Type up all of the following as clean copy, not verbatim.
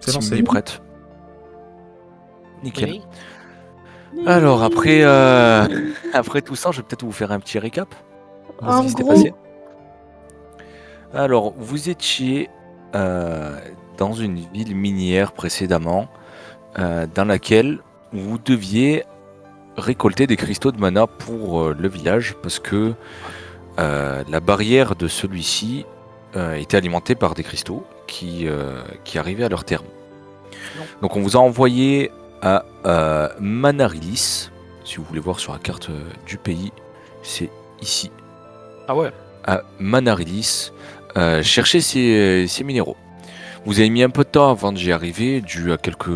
C'est Simon lancé. est prête. Nickel. Oui. Alors après, après tout ça, je vais peut-être vous faire un petit récap de ce En qui s'était gros. passé. Alors, vous étiez dans une ville minière précédemment, dans laquelle vous deviez récolter des cristaux de mana pour le village, parce que la barrière de celui-ci était alimentée par des cristaux qui arrivaient à leur terme. Donc on vous a envoyé à Manarilis, si vous voulez voir sur la carte du pays, c'est ici, Ah ouais. à Manarilis, chercher ces minéraux. Vous avez mis un peu de temps avant d'y arriver, dû à quelques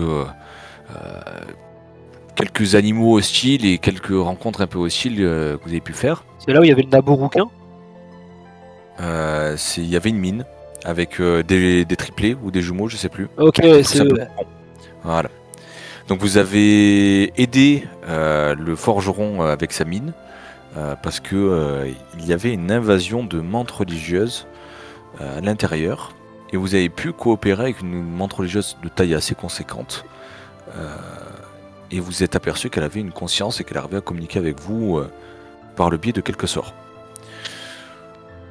animaux hostiles et quelques rencontres un peu hostiles que vous avez pu faire. C'est là où il y avait le nabo rouquin. Il y avait une mine avec des triplés ou des jumeaux, je sais plus. Ok, Tout c'est simplement. Voilà. Donc vous avez aidé le forgeron avec sa mine parce que il y avait une invasion de mantes religieuses à l'intérieur et vous avez pu coopérer avec une mante religieuse de taille assez conséquente et vous êtes aperçu qu'elle avait une conscience et qu'elle arrivait à communiquer avec vous par le biais de quelques sorts.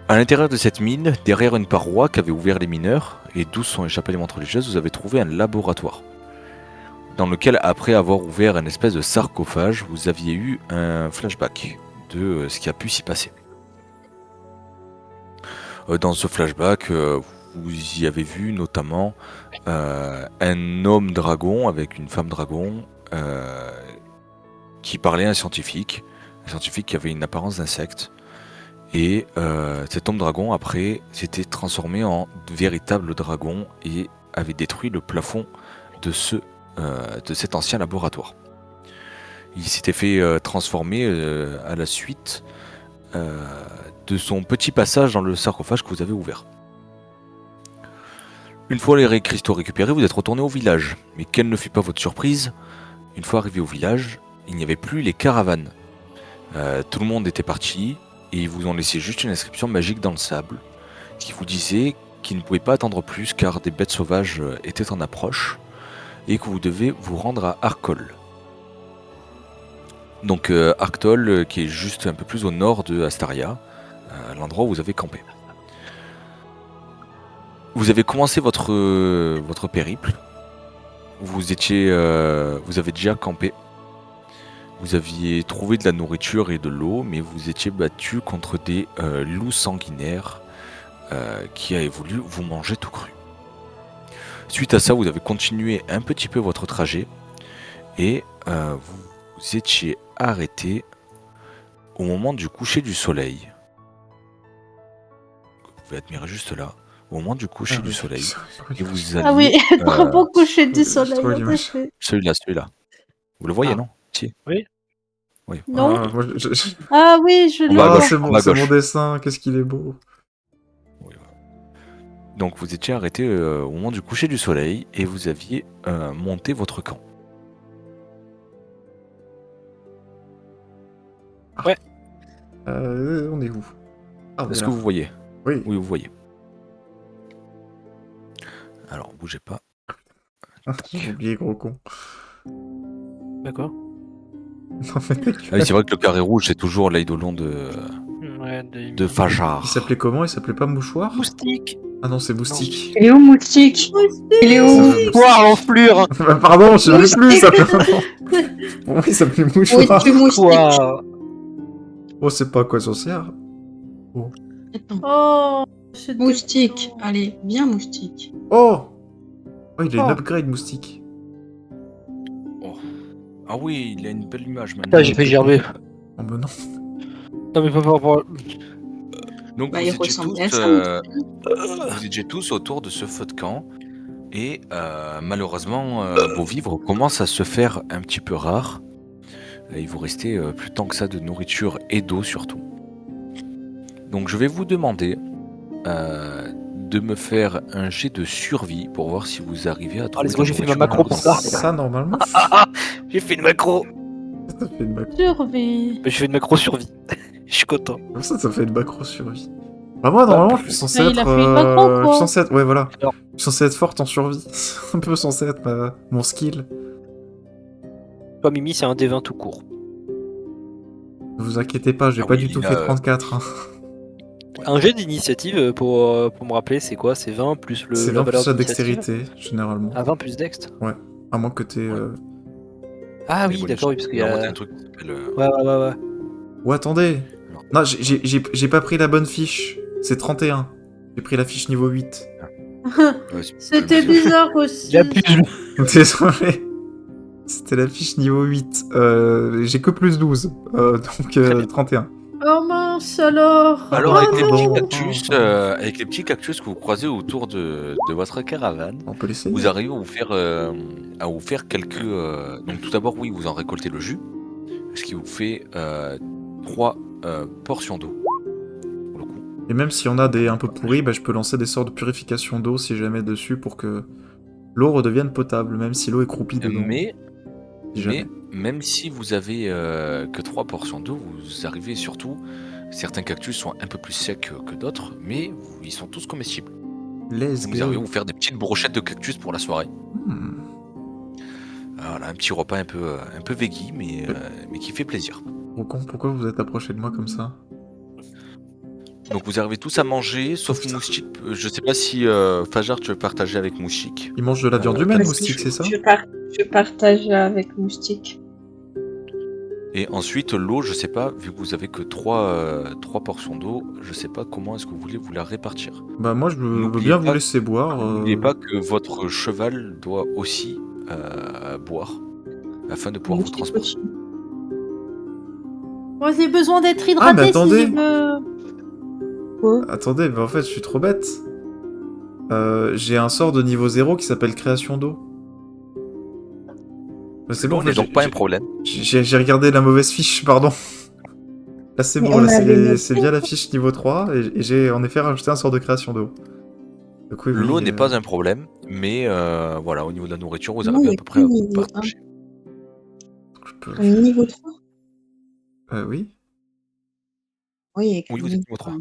À l'intérieur de cette mine, derrière une paroi qu'avaient ouvert les mineurs et d'où sont échappées les mantes religieuses, vous avez trouvé un laboratoire dans lequel, après avoir ouvert une espèce de sarcophage, vous aviez eu un flashback de ce qui a pu s'y passer. Dans ce flashback, vous y avez vu notamment un homme dragon avec une femme dragon qui parlait à un scientifique qui avait une apparence d'insecte. Et cet homme dragon, après, s'était transformé en véritable dragon et avait détruit le plafond de cet ancien laboratoire. Il s'était fait transformer à la suite de son petit passage dans le sarcophage que vous avez ouvert. Une fois les cristaux récupérés, vous êtes retourné au village. Mais quelle ne fut pas votre surprise, une fois arrivé au village, il n'y avait plus les caravanes. Tout le monde était parti et ils vous ont laissé juste une inscription magique dans le sable qui vous disait qu'ils ne pouvaient pas attendre plus car des bêtes sauvages étaient en approche et que vous devez vous rendre à Arkol. Donc Arktol qui est juste un peu plus au nord de Astaria, l'endroit où vous avez campé. Vous avez commencé votre périple. Vous avez déjà campé. Vous aviez trouvé de la nourriture et de l'eau, mais vous étiez battu contre des loups sanguinaires qui avaient voulu vous manger tout cru. Suite à ça, vous avez continué un petit peu votre trajet et vous étiez arrêté au moment du coucher du soleil. Vous pouvez admirer juste là, au moment du coucher du soleil. Et vous alliez, Ah oui, bravo coucher du je soleil. trouve en l'image. effet. celui-là. Vous le voyez, Ah. non? Si. Oui. Oui. Non. Ah, moi, Ah oui, je En le bas à Ah, vois. gauche. c'est en mon, bas à c'est mon gauche. dessin, qu'est-ce qu'il est beau. Oui, voilà. Donc vous étiez arrêté au moment du coucher du soleil et vous aviez monté votre camp. On est où? Ah, on est Est-ce là. que vous voyez? Oui. Oui, vous voyez. Alors, bougez pas. J'ai oublié, gros con. D'accord. Non, mais ta gueule. Ah oui, c'est vrai que le carré rouge, c'est toujours l'eidolon de Ouais, Il Fajar. s'appelait comment? Il s'appelait pas Mouchoir? Moustique. Ah non, c'est Moustique. Il est où, Moustique? Il est où? Mouchoir, l'enflure. Bah, pardon, je ne sais plus, ça fait longtemps. Pour moi, il s'appelait Où Mouchoir. es-tu, Moustique? Quoi? Oh, c'est pas à quoi ça sert. Attends. Oh, c'est Moustique. Allez, viens, Moustique. Oh! Oh, il a une Oh. upgrade, Moustique. Ah oui, il a une belle image maintenant. Putain, j'ai fait gerber. Oh, mais non. Non, mais pas par rapport. Donc Bah, vous il étiez ressemblait à tous, ça, vous étiez tous autour de ce feu de camp et malheureusement vos vivres commencent à se faire un petit peu rares. Il vous restait plus tant que ça de nourriture et d'eau surtout. Donc je vais vous demander de me faire un jet de survie pour voir si vous arrivez à trouver. let's go, de j'ai fait la ma macro nourriture pour dans ça. le Ça, normalement, J'ai fait une macro. ça fait une macro. survie. J'ai fait une macro survie. Je suis content. Comme ça fait une macro survie. Bah moi, normalement, je suis censé Mais être... il a fait une macro, quoi. je suis censé être... Ouais, voilà. Alors. Je suis censé être forte en survie. C'est un peu censé être mon skill. Toi, Mimi, c'est un D20 tout court. Ne vous inquiétez pas, j'ai Ah pas oui, du tout là, fait 34. Hein. Un jet d'initiative, pour me rappeler, c'est quoi? C'est 20 plus C'est la 20 valeur plus la d'initiative. dextérité, généralement. Ah, 20 plus dext. À moins que t'aies... Ah les oui, bonus. d'accord, oui, parce qu'il y Normalement, a... t'as un truc qui s'appelle. Ouais. Oh, attendez. Alors. Non, j'ai pas pris la bonne fiche. C'est 31. J'ai pris la fiche niveau 8. Ouais, c'est C'était pas le même. bizarre aussi. Il a plus de... Désolé. C'était la fiche niveau 8. J'ai que plus 12. Donc Très bien. 31. Oh mince alors. Alors, Oh avec les petits non. cactus, avec les petits cactus que vous croisez autour de votre caravane, On peut l'essayer. vous arrivez à vous faire quelques. Donc, tout d'abord, oui, vous en récoltez le jus, ce qui vous fait 3 portions d'eau. Pour le coup. Et même s'il y en a des un peu pourris, bah, je peux lancer des sorts de purification d'eau si jamais dessus pour que l'eau redevienne potable, même si l'eau est croupie dedans. Mais Si jamais. même si vous avez que 3 portions d'eau, vous arrivez surtout. Certains cactus sont un peu plus secs que d'autres, mais ils sont tous comestibles. Let's Donc, vous arrivez à go. vous faire des petites brochettes de cactus pour la soirée. Hmm. Voilà, un petit repas un peu veggie, mais qui fait plaisir. Rocon, pourquoi vous êtes approché de moi comme ça? Donc vous arrivez tous à manger, sauf putain. Moustique. Je sais pas si Fajar, tu veux partager avec Moustique. Il mange de la viande humaine, Parce que moustique, c'est ça? Je partage avec Moustique. Et ensuite, l'eau, je sais pas, vu que vous avez que 3 portions d'eau, je sais pas comment est-ce que vous voulez vous la répartir. Bah moi je veux N'oubliez bien pas- vous laisser boire. N'oubliez pas que votre cheval doit aussi boire, afin de pouvoir vous Moustique transporter. aussi. Moi j'ai besoin d'être Ah, hydraté mais si attendez. je veux. Quoi? Attendez, bah en fait je suis trop bête. J'ai un sort de niveau 0 qui s'appelle création d'eau. Bah, c'est bon, en L'eau fait, n'est donc pas un problème. j'ai regardé la mauvaise fiche, pardon. Là c'est Mais bon, on là avait noté. c'est bien la fiche niveau 3 et j'ai en effet rajouté un sort de création d'eau. Donc, oui, L'eau oui, n'est pas un problème, mais voilà, au niveau de la nourriture, vous Non, arrivez il y à a peu près à que vous niveau partager. je peux- Niveau 3? Oui. Oui, il y a que Oui, vous êtes niveau 3.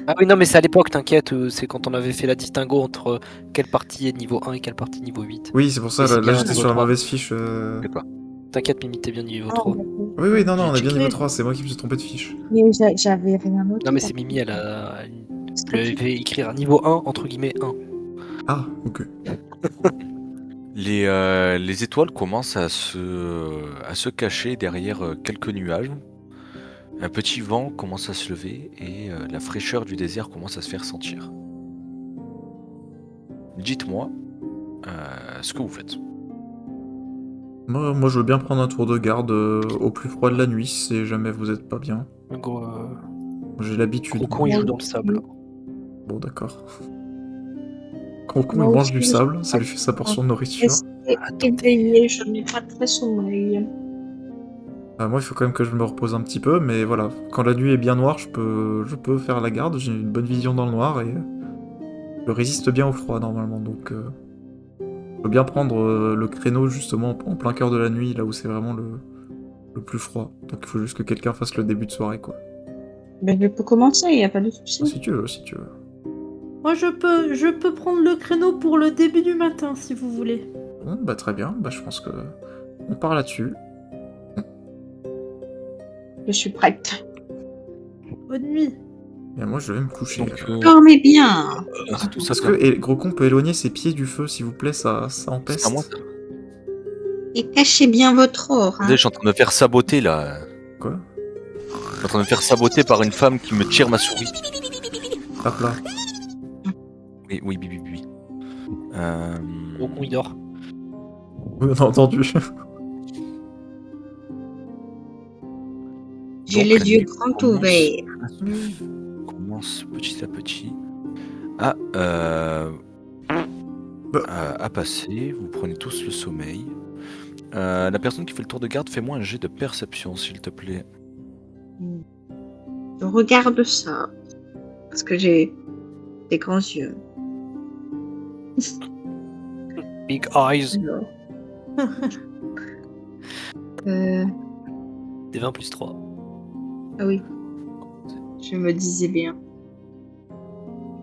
Ah oui, non, mais c'est à l'époque, t'inquiète, c'est quand on avait fait la distinguo entre quelle partie est niveau 1 et quelle partie niveau 8. Oui, c'est pour ça, Mais c'est là bien j'étais niveau sur la 3. mauvaise fiche. T'inquiète pas. T'inquiète, Mimi, t'es bien niveau Ah, 3. d'accord. Oui, oui, non, non, on est J'ai bien niveau checké. 3, c'est moi qui me suis trompé de fiche. Mais j'avais rien noté. Non, mais c'est Mimi, elle lui avait écrire niveau 1, entre guillemets 1. Ah, ok. Les étoiles commencent à se cacher derrière quelques nuages. Un petit vent commence à se lever et la fraîcheur du désert commence à se faire sentir. Dites-moi ce que vous faites. Moi, je veux bien prendre un tour de garde au plus froid de la nuit si jamais vous êtes pas bien. Un gros, J'ai l'habitude. Crocon, il joue dans le sable. Bon, d'accord. Crocon, Moi il mange aussi, du je sable, suis ça lui fait sa portion de nourriture. Éveillé, je n'ai pas très sommeil. Moi, il faut quand même que je me repose un petit peu, mais voilà. Quand la nuit est bien noire, je peux faire la garde, j'ai une bonne vision dans le noir et je résiste bien au froid normalement, donc je peux bien prendre le créneau justement en plein cœur de la nuit, là où c'est vraiment le plus froid. Donc il faut juste que quelqu'un fasse le début de soirée, quoi. Ben, je peux commencer, il n'y a pas de Ah, souci. si tu veux, si tu veux. Moi je peux prendre le créneau pour le début du matin si vous voulez. Bon, bah très bien, bah je pense que on part là-dessus. Je suis prête. Bonne nuit. Et moi, je vais me coucher. Donc, alors. Dormez bien. c'est tout ça. Est-ce que Grocon peut éloigner ses pieds du feu, s'il vous plaît, ça C'est empeste. à moi. Et cachez bien votre or. Attendez, je suis en train de me faire saboter là. Quoi? Je suis en train de me faire saboter par une femme qui me tire ma souris. Hop là. Oui, bibi. Crocon, il dort. Oui, on a entendu. J'ai Donc, les la yeux nuit grands commence- ouverts. commence petit à petit à passer. Vous prenez tous le sommeil. La personne qui fait le tour de garde, fais-moi un jet de perception, s'il te plaît. Je regarde ça. Parce que j'ai des grands yeux. Big eyes. Alors. Des 20 plus 3. Ah oui. Je me disais bien.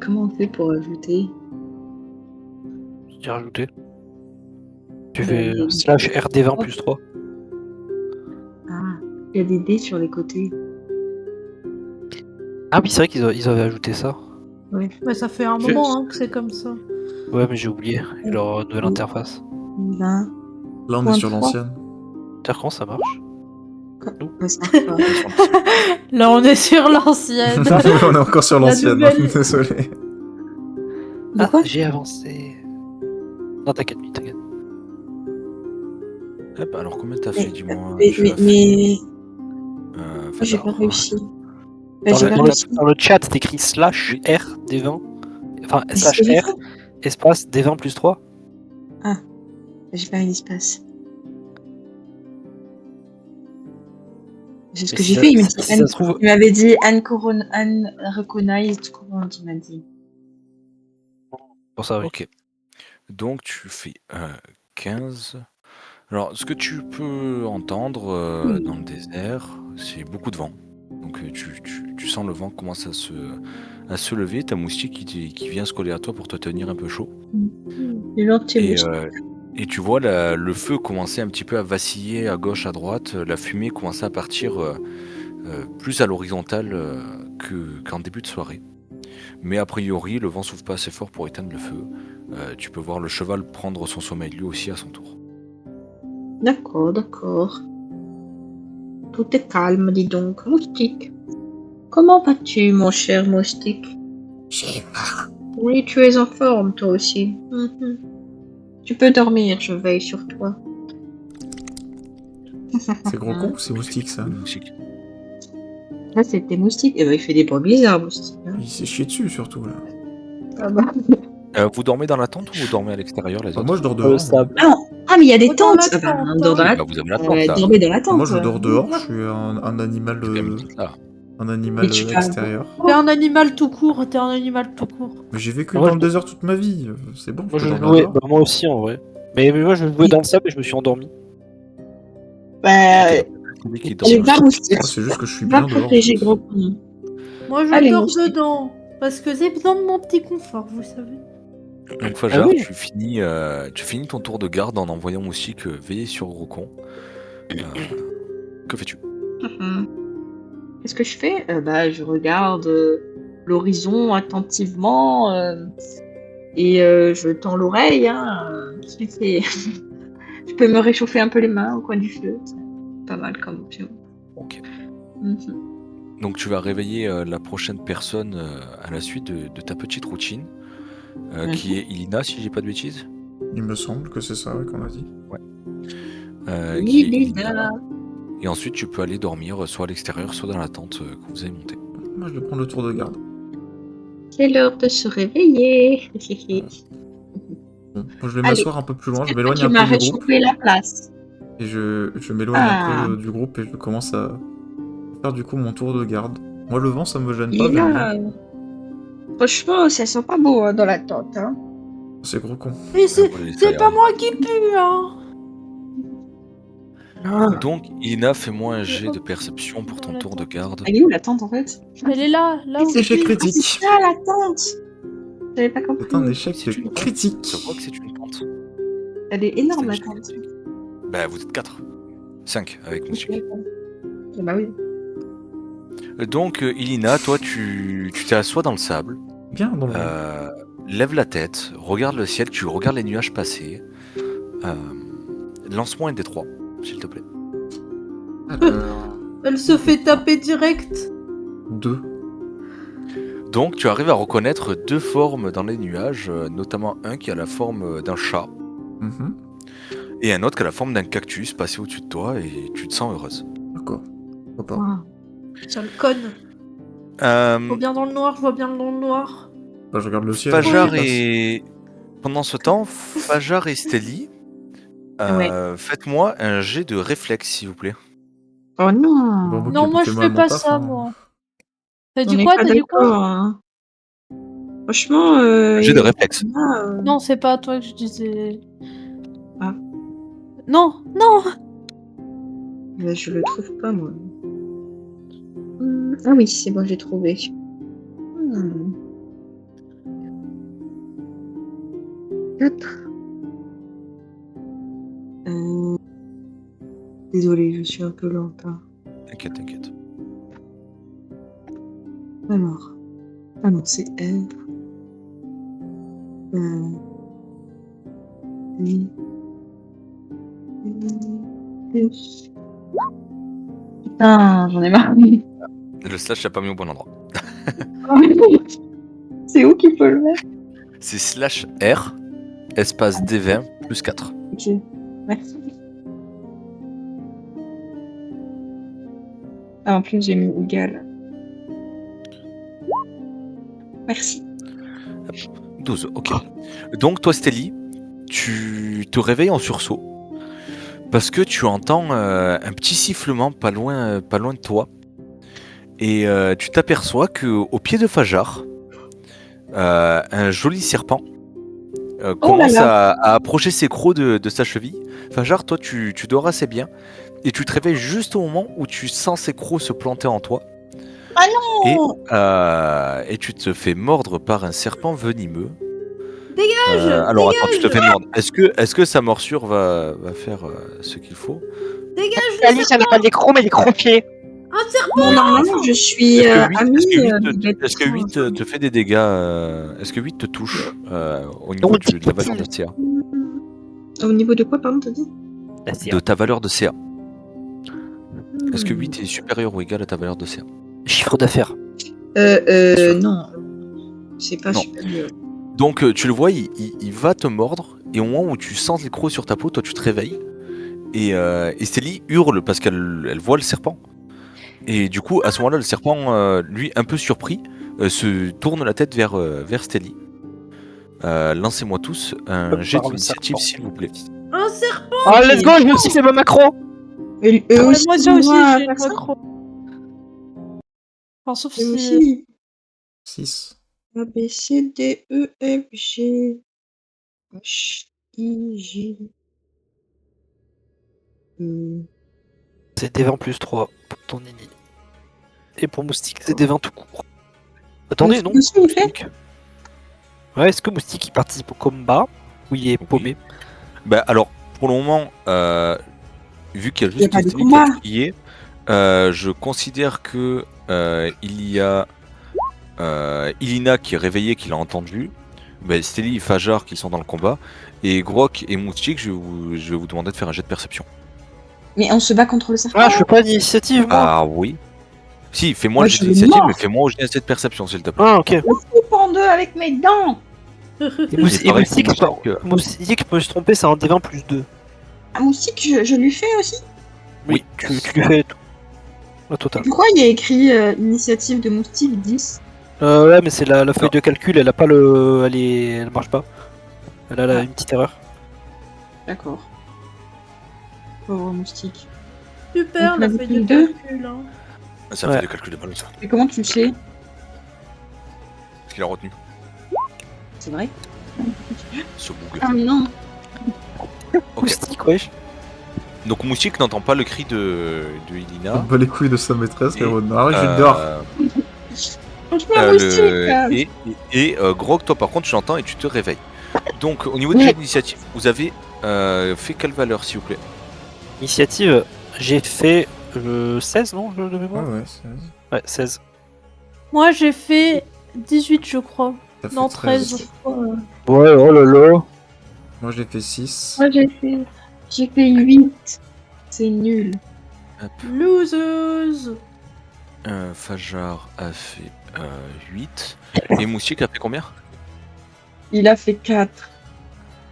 Comment on fait pour ajouter? J'ai rajouté. Tu Ben, fais il y a des- slash RD20 plus 3. Ah, il y a des dés sur les côtés. Ah oui, c'est vrai qu'ils avaient ajouté ça. Ouais. Mais ça fait un Je- moment hein, que c'est comme ça. Ouais, mais j'ai oublié leur nouvelle interface. 20. Là, on est Point sur 3. l'ancienne. D'ailleurs, comment ça marche? Ça marche pas. Là, on est sur l'ancienne. On est encore sur La l'ancienne, nouvelle- désolé. De Ah, quoi? j'ai avancé. Non, t'inquiète, t'inquiète. Hop, alors combien t'as fait, dis-moi? Mais, Tu mais, as fait, mais... euh, moi, j'ai pas Fadar. réussi. Ben, Dans j'ai le, pas dans le- réussi. dans le chat, t'écris slash RD20. Enfin, Mais slash c'est R, espace D20 plus 3. J'ai pas un espace. C'est ce Mais que si j'ai ça- fait. Il m'a si dit ça se trouve- il m'avait dit unrecognized. Comment il m'a dit? Pour ça, oui. Ok. Donc tu fais 15. Alors, ce que tu peux entendre dans le désert, c'est beaucoup de vent. Donc tu sens le vent commence à se lever. T'as Moustique qui vient se coller à toi pour te tenir un peu chaud. Le Nautilus. Et tu vois le feu commencer un petit peu à vaciller à gauche, à droite. La fumée commençait à partir plus à l'horizontale qu'en début de soirée. Mais a priori, le vent souffle pas assez fort pour éteindre le feu. Tu peux voir le cheval prendre son sommeil lui aussi à son tour. D'accord, d'accord. Tout est calme, dis donc. Moustique. Comment vas-tu, mon cher Moustique? Oui, tu es en forme, toi aussi. Mhm. Tu peux dormir, je veille sur toi. C'est gros con ou c'est moustique ça? Moustique. Là, c'était Moustique. Eh ben, il fait des bruits bizarres, Moustique. Hein. Il s'est chié dessus surtout là. Ah bah. Vous dormez dans la tente ou vous dormez à l'extérieur les Bah, autres? moi je dors dehors. Sable. Ah, mais il y a des Dans la tentes. Ah bah, tente, on dort dans hein. la Bah, vous avez la tente là. dormez dans la tente. Moi je dors dehors, je suis un animal, C'est quand même ça. un animal Mais tu fais un- extérieur. T'es un animal tout court, t'es un animal tout court. Mais j'ai vécu Moi, dans le je- désert toute ma vie, c'est bon, Moi, je je peux dormir jouais. dehors. Bah, moi aussi, en vrai. Mais moi, je jouais dans le sable et je me suis endormi. Bah, Celui qui dort allez, dans va, le- Moustique. Ah, c'est juste que je suis Va bien dehors. protéger gros con. Moi, je Allez, dors moustique. dedans. Parce que c'est besoin de mon petit confort, vous savez. Donc Fajar, Ah oui. tu finis ton tour de garde en envoyant Moustique veiller sur Rocon. Que fais-tu? Mhm. Qu'est-ce que je fais? Bah, je regarde l'horizon attentivement et je tends l'oreille. Hein, je peux me réchauffer un peu les mains au coin du feu. C'est pas mal comme option. Ok. Mhm. Donc tu vas réveiller la prochaine personne à la suite de ta petite routine, qui est Ilina, si j'ai pas de bêtises. Il me semble que c'est ça ouais, qu'on a dit. Qui est Ilina. Ilina. Et ensuite tu peux aller dormir soit à l'extérieur, soit dans la tente que vous avez montée. Moi je vais prendre le tour de garde. C'est l'heure de se réveiller. Bon, moi je vais Allez. m'asseoir un peu plus loin, je C'est toi m'éloigne qui un m'as peu du groupe. réchauffé la place. Et je m'éloigne Ah. un peu du groupe et je commence à faire du coup mon tour de garde. Moi le vent ça me gêne pas, Et j'aime là, bien. franchement, ça sent pas beau hein, dans la tente. Hein. C'est gros con. Mais c'est Voilà, ça c'est ira. pas moi qui pue, hein. Donc Ilina, fais-moi un jet de perception pour ton Dans la tour de tente. garde. Elle est où la tente en fait? Elle est là où C'est je suis. échec Ah, critique. c'est ça la tente. J'avais pas compris. C'est un échec C'est une- critique. Je vois que c'est une tente. Elle est énorme la C'est un tente. échec. Bah vous êtes 4. 5 avec Moustique. Ah bah oui. Donc Ilina, toi tu t'assois dans le sable, Bien dans le vent. lève la tête, regarde le ciel, tu regardes les nuages passer. Lance-moi un des 3, s'il te plaît. Alors, Elle se fait taper direct. 2. Donc tu arrives à reconnaître 2 formes dans les nuages, notamment un qui a la forme d'un chat et un autre qui a la forme d'un cactus passé au-dessus de toi et tu te sens heureuse. D'accord. Pourquoi pas. Wow. Ça me conne. Je vois bien dans le noir, je vois bien dans le noir. Bah, je regarde le ciel. Fajar je passe. et... Pendant ce temps, Fajar et Steli, faites-moi un jet de réflexe s'il vous plaît. Oh Bon, non. ok, Non, moi je fais-moi fais mon pas taf, ça, hein. moi. T'as On dit n'est quoi? pas T'as dit quoi? d'accord. Hein. Franchement. Un jet de réflexe. Non, c'est pas à toi que je disais. Ah. Non, non. Je le trouve pas moi. Ah oui, c'est bon, j'ai trouvé. Hmm. 4. Désolée, je suis un peu lente. Hein. T'inquiète, t'inquiète. Alors. Ah non, c'est R. I. Plus. Putain, j'en ai marre. Le slash t'as pas mis au bon endroit. C'est où qu'il peut le mettre? C'est slash R, espace D20 plus 4. Ok, merci. Ah, en plus, j'ai mis égal. Merci. 12, ok. Donc toi Stélie, tu te réveilles en sursaut parce que tu entends un petit sifflement pas loin de toi et tu t'aperçois que au pied de Fajar, un joli serpent commence à approcher ses crocs de sa cheville. Fajar, toi tu dors assez bien et tu te réveilles juste au moment où tu sens ses crocs se planter en toi. Ah non! Et tu te fais mordre par un serpent venimeux. Dégage. Alors attends, tu te fais mordre. Est-ce que sa morsure va faire ce qu'il faut? Dégage La le liste, ça serpent. n'a pas des crocs, mais des croquets. Un serpent. Bon, normalement, je suis Est-ce que 8 te fait des dégâts Est-ce que 8 te touche au niveau Donc, de la valeur de CA? Au niveau de quoi, pardon, t'as dit? De ta valeur de CA. Est-ce que 8 est supérieur ou égal à ta valeur de CA? Chiffre d'affaires. Non. C'est pas Non. supérieur. Donc tu le vois, il va te mordre, et au moment où tu sens les crocs sur ta peau, toi tu te réveilles, et Stélie hurle parce qu'elle voit le serpent. Et du coup, à ce moment-là, le serpent, lui, un peu surpris, se tourne la tête vers Stélie. Lancez-moi tous un jet Par le d'initiative, serpent. s'il vous plaît. Un serpent. Oh, let's go, je me suis fait ma macro. Et Ouais, moi ça aussi, moi, j'ai le personne. macro. Enfin, sauf Eux si... aussi. 6. A, B, C, D, E, F, G, H, I, J. C'est des 20 plus 3 pour ton nini. Et pour Moustique, c'est des 20 tout court. Attendez, non Qu'est-ce qu'il fait? Moustique. Ouais, est-ce que Moustique il participe au combat ou il est paumé? Bah alors, pour le moment, vu qu'il y a Il y a juste pas de Stélie qui a combat. crié, je considère que il y a Ilina qui est réveillée, qui l'a entendu, bah, Stélie et Fajar qui sont dans le combat, et Grok et Moustique, je vais vous demander de faire un jet de perception. Mais on se bat contre le serpent. Ah, je fais pas d'initiative moi. Ah oui. Si, fais-moi Moi, le jet je suis d'initiative, mort. mais fais-moi aussi un jet de perception, s'il te plaît. Ah, ok. Je coupe en deux avec mes dents. Et Et pareil pour Moustique, peut se tromper, c'est un D20 plus 2. Un moustique, je lui fais aussi. Oui. Tu lui fais tout. La totale. Pourquoi il y a écrit initiative de moustique 10? Ouais, mais c'est la feuille Non. de calcul, elle a pas le. Elle marche pas. Elle a Ah. une petite erreur. D'accord. Pauvre moustique. Super, Donc, la la feuille de deux. calcul. Hein. Ça Ouais. fait de calcul de balance, ça. Et comment tu le sais? Ce qu'il a retenu. C'est vrai? Ce bug. Ah non. Ok. Moustique, wesh. Donc Moustique n'entend pas le cri de Ça Ilina. bat les couilles de sa maîtresse, Et, les renards, et je dors. Franchement, moustique. Et Grog, toi par contre, tu l'entends et tu te réveilles. Donc au niveau du Ouais. jeu d'initiative, vous avez fait quelle valeur, s'il vous plaît? Initiative, j'ai fait 16, non, de Ah mémoire ouais, 16. Ouais, 16. Moi, j'ai fait 18, je crois. Ça fait Non, 13, je crois. Ouais, oh là là. Moi j'ai fait 6. Moi j'ai fait 8. C'est nul. Losers. Fajar a fait 8. Et Moustique a fait combien? Il a fait 4.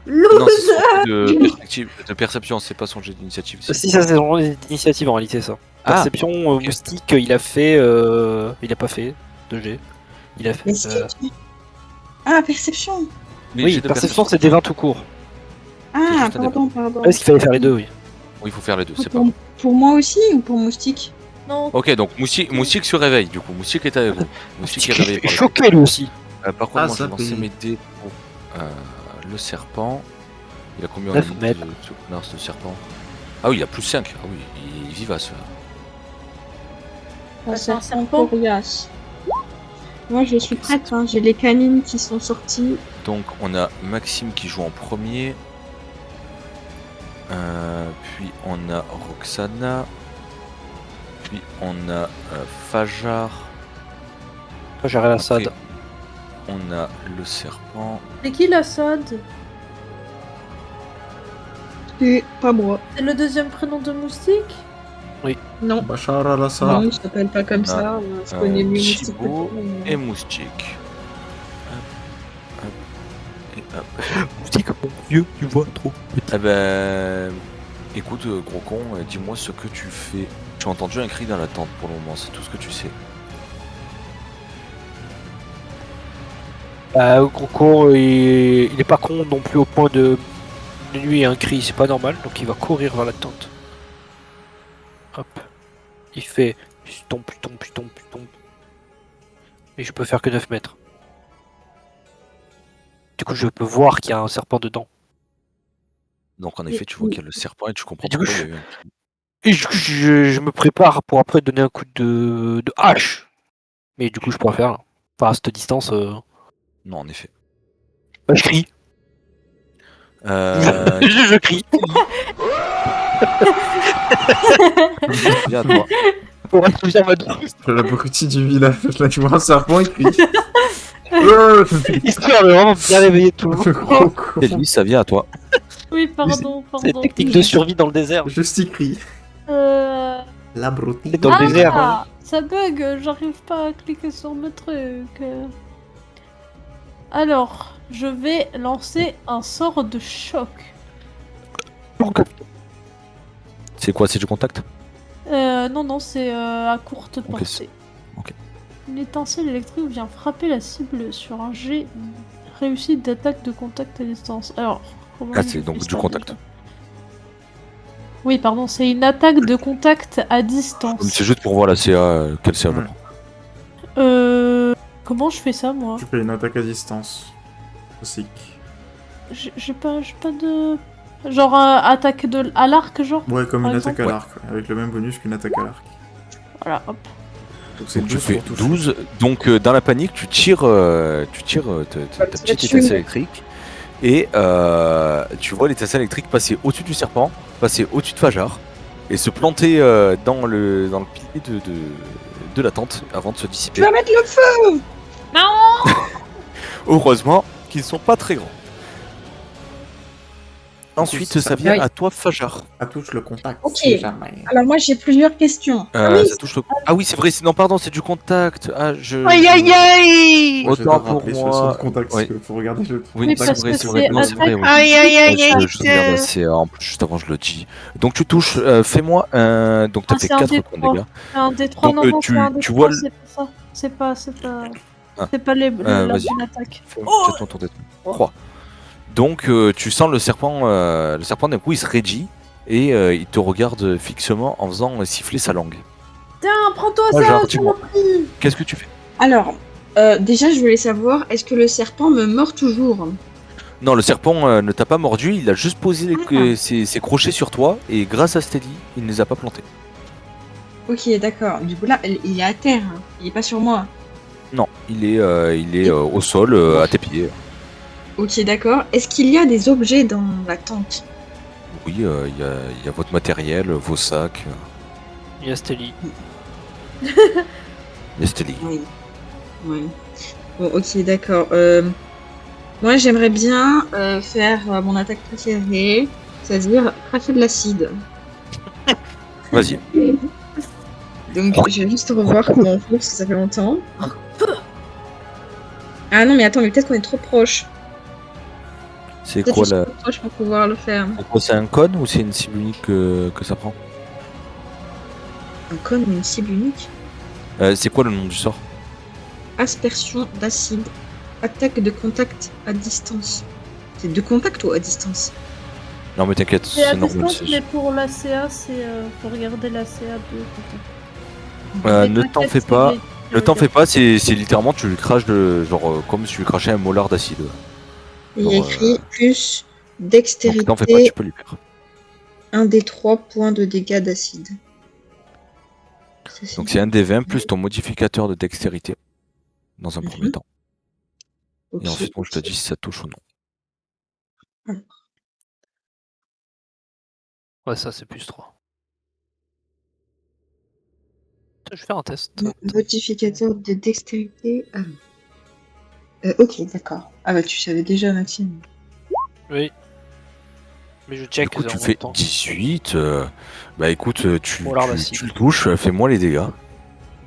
Non, c'est son Loser. jet de perception, c'est pas son jet d'initiative. Si, ça, c'est vraiment des initiatives en réalité, ça. Ah, Perception, ok. Moustique, il a fait. Il a pas fait de G. Il a fait. Est-ce que tu... Ah, perception. Les Oui, jets de perception, c'est des 20 tout court. Ah, juste un pardon. Est-ce qu'il fallait faire les deux, oui. Oui, il faut faire les deux, c'est pas Pour, pour moi aussi ou pour moustique? Non. Ok, donc Moustique se réveille, du coup. Moustique est avec vous. Moustique est réveillé Il est par le choqué lui aussi. Par contre, Ah, moi, ça j'ai lancé paye. mes dés pour le serpent. Il a combien en 9 limite mètres. ce connard, ce serpent? Ah oui, il a plus 5. Ah oui, il est vivace. Un c'est un serpent serpent. coriace. Moi, je suis prête, hein. J'ai les canines qui sont sorties. Donc on a Maxime qui joue en premier. Puis on a Roxana. Puis on a Fajar. Moi, j'arrive à Sad. Après, on a le serpent. C'est qui l'Assad? C'est pas moi. C'est le deuxième prénom de Moustique? Non. Bachar al-Assad. Non, il s'appelle pas comme On a, ça. Je connais mieux Moustique que Chibo toi, mais- et Moustique. Hop, hop, et hop. Moustique, mon vieux, tu vois trop. Eh ben, écoute, gros con, dis-moi ce que tu fais. J'ai entendu un cri dans la tente pour le moment, c'est tout ce que tu sais. Gros con, il est pas con non plus au point de nuit un cri, c'est pas normal, donc il va courir vers la tente. Hop. Il fait je tombe. Et je peux faire que 9 mètres. Du coup, je peux voir qu'il y a un serpent dedans. Donc en effet, tu vois qu'il y a le serpent et tu comprends Et du coup, pourquoi il y a eu un cri. Et je me prépare pour après donner un coup de hache. Mais du coup, je pourrais faire. Enfin, à cette distance, Non, en effet. bah, je crie. Je crie. Viens à toi. Pour être bien en mode. L'abruti du village, là tu vois un serpent et puis... Histoire de vraiment bien réveiller tout le monde. Le gros con. Ellie, ça vient à toi. Oui, pardon, C'est une pardon. technique de survie dans le désert. Juste y crie. L'abruti. Dans le désert. Hein. Ça bug, j'arrive pas à cliquer sur le truc. Alors, je vais lancer un sort de choc. C'est quoi, c'est du contact? Non, c'est à courte Ok, portée. ok. Une étincelle électrique vient frapper la cible sur un jet réussi d'attaque de contact à distance. Alors, comment Ah, je c'est donc fais du ça, contact. déjà? Oui, pardon, c'est une attaque de contact à distance. C'est juste pour voir la CA, quelle CA Ouais. je prends. Comment je fais ça, moi? Tu fais une attaque à distance. Classique. J'ai pas de... Genre attaque à l'arc, genre? Ouais, comme Par une exemple, attaque à ouais. l'arc, ouais, avec le même bonus qu'une attaque à l'arc. Voilà, hop. Donc c'est Donc tu 12 fais pour toucher. 12. Donc dans la panique, tu tires ta petite là-dessus. étincelle électrique. Et tu vois l'étincelle électrique passer au-dessus du serpent, passer au-dessus de Fajar, et se planter dans le pilier de la tente avant de se Tu dissiper. vas mettre le feu! Heureusement qu'ils ne sont pas très grands. Ensuite, ça vient Aïe. à toi, Fajar. Ça touche le contact. Ok. si jamais. Alors moi j'ai plusieurs questions. Ça touche le... Ah oui, c'est vrai. Non, pardon, c'est du contact. Ah, Aïe aïe aïe! Moi, je vais Autant te pour rappeler ce moi. son de contact, parce Oui. que faut regarder le... Oui, Oui, c'est parce vrai, que c'est vrai. c'est Non, c'est vrai. attaque- Oui. Aïe aïe aïe Ouais, aïe je regarde, c'est en plus juste avant je le dis. Donc tu touches, fais-moi un. Donc t'as Ah, fait c'est un 4 D3. points de dégâts. C'est un D3, Donc, non, tu- c'est un D3, tu vois le- c'est pas ça. C'est pas... Ah. C'est pas la vas-y. bonne attaque. Jette-moi ton dé. 3. Donc tu sens le serpent d'un coup il se raidit et il te regarde fixement en faisant siffler sa langue. Tiens, prends-toi Ah, ça, genre, tu dis-moi. m'as pris. Qu'est-ce que tu fais? Alors, déjà je voulais savoir, est-ce que le serpent me mord toujours? Non, le serpent ne t'a pas mordu, il a juste posé ses crochets sur toi et grâce à Steady, il ne les a pas plantés. Ok, d'accord. Du coup là, il est à terre. Hein. Il est pas sur moi. Non, il est au sol à tes pieds. Ok, d'accord. Est-ce qu'il y a des objets dans la tente? Oui, il y a votre matériel, vos sacs. Il y a Steli. Il y a Steady. Oui. Oui. Bon, ok, d'accord. Moi, j'aimerais bien faire mon attaque préférée, c'est-à-dire cracher de l'acide. Vas-y. Donc, je vais juste revoir comment on fait, parce que ça fait longtemps. Ah non, mais attends, mais peut-être qu'on est trop proche. C'est Peut-être quoi que je la... suis trop proche pour pouvoir le faire. C'est un cône ou c'est une cible unique que ça prend? Un cône ou une cible unique? C'est quoi le nom du sort? Aspersion d'acide. Attaque de contact à distance. C'est de contact ou à distance? Non mais t'inquiète, C'est à c'est normal. distance, mais pour la CA, c'est... faut regarder la CA de contact. Ne Mais t'en t'inquiète, fais c'est pas. vrai, Ne t'en fais pas, c'est littéralement tu lui craches comme si tu lui crachais un molar d'acide. Il y a Genre, écrit plus Donc dextérité, t'en fais pas, tu peux lui faire. 1 des 3 points de dégâts d'acide. Ça, Donc c'est un des 20 plus ton modificateur de dextérité, dans un Mhm. premier temps. Ok. Et ensuite, moi je te dis si ça touche ou non. Ouais, ça c'est plus 3. Je vais faire un test. Modificateur de dextérité. Ah oui. Ok, d'accord. Ah bah tu savais déjà, Maxime. Oui. Mais je Du check coup, en tu même fais temps. 18. Bah écoute, tu Pour l'arme à cible. le touches, fais-moi les dégâts.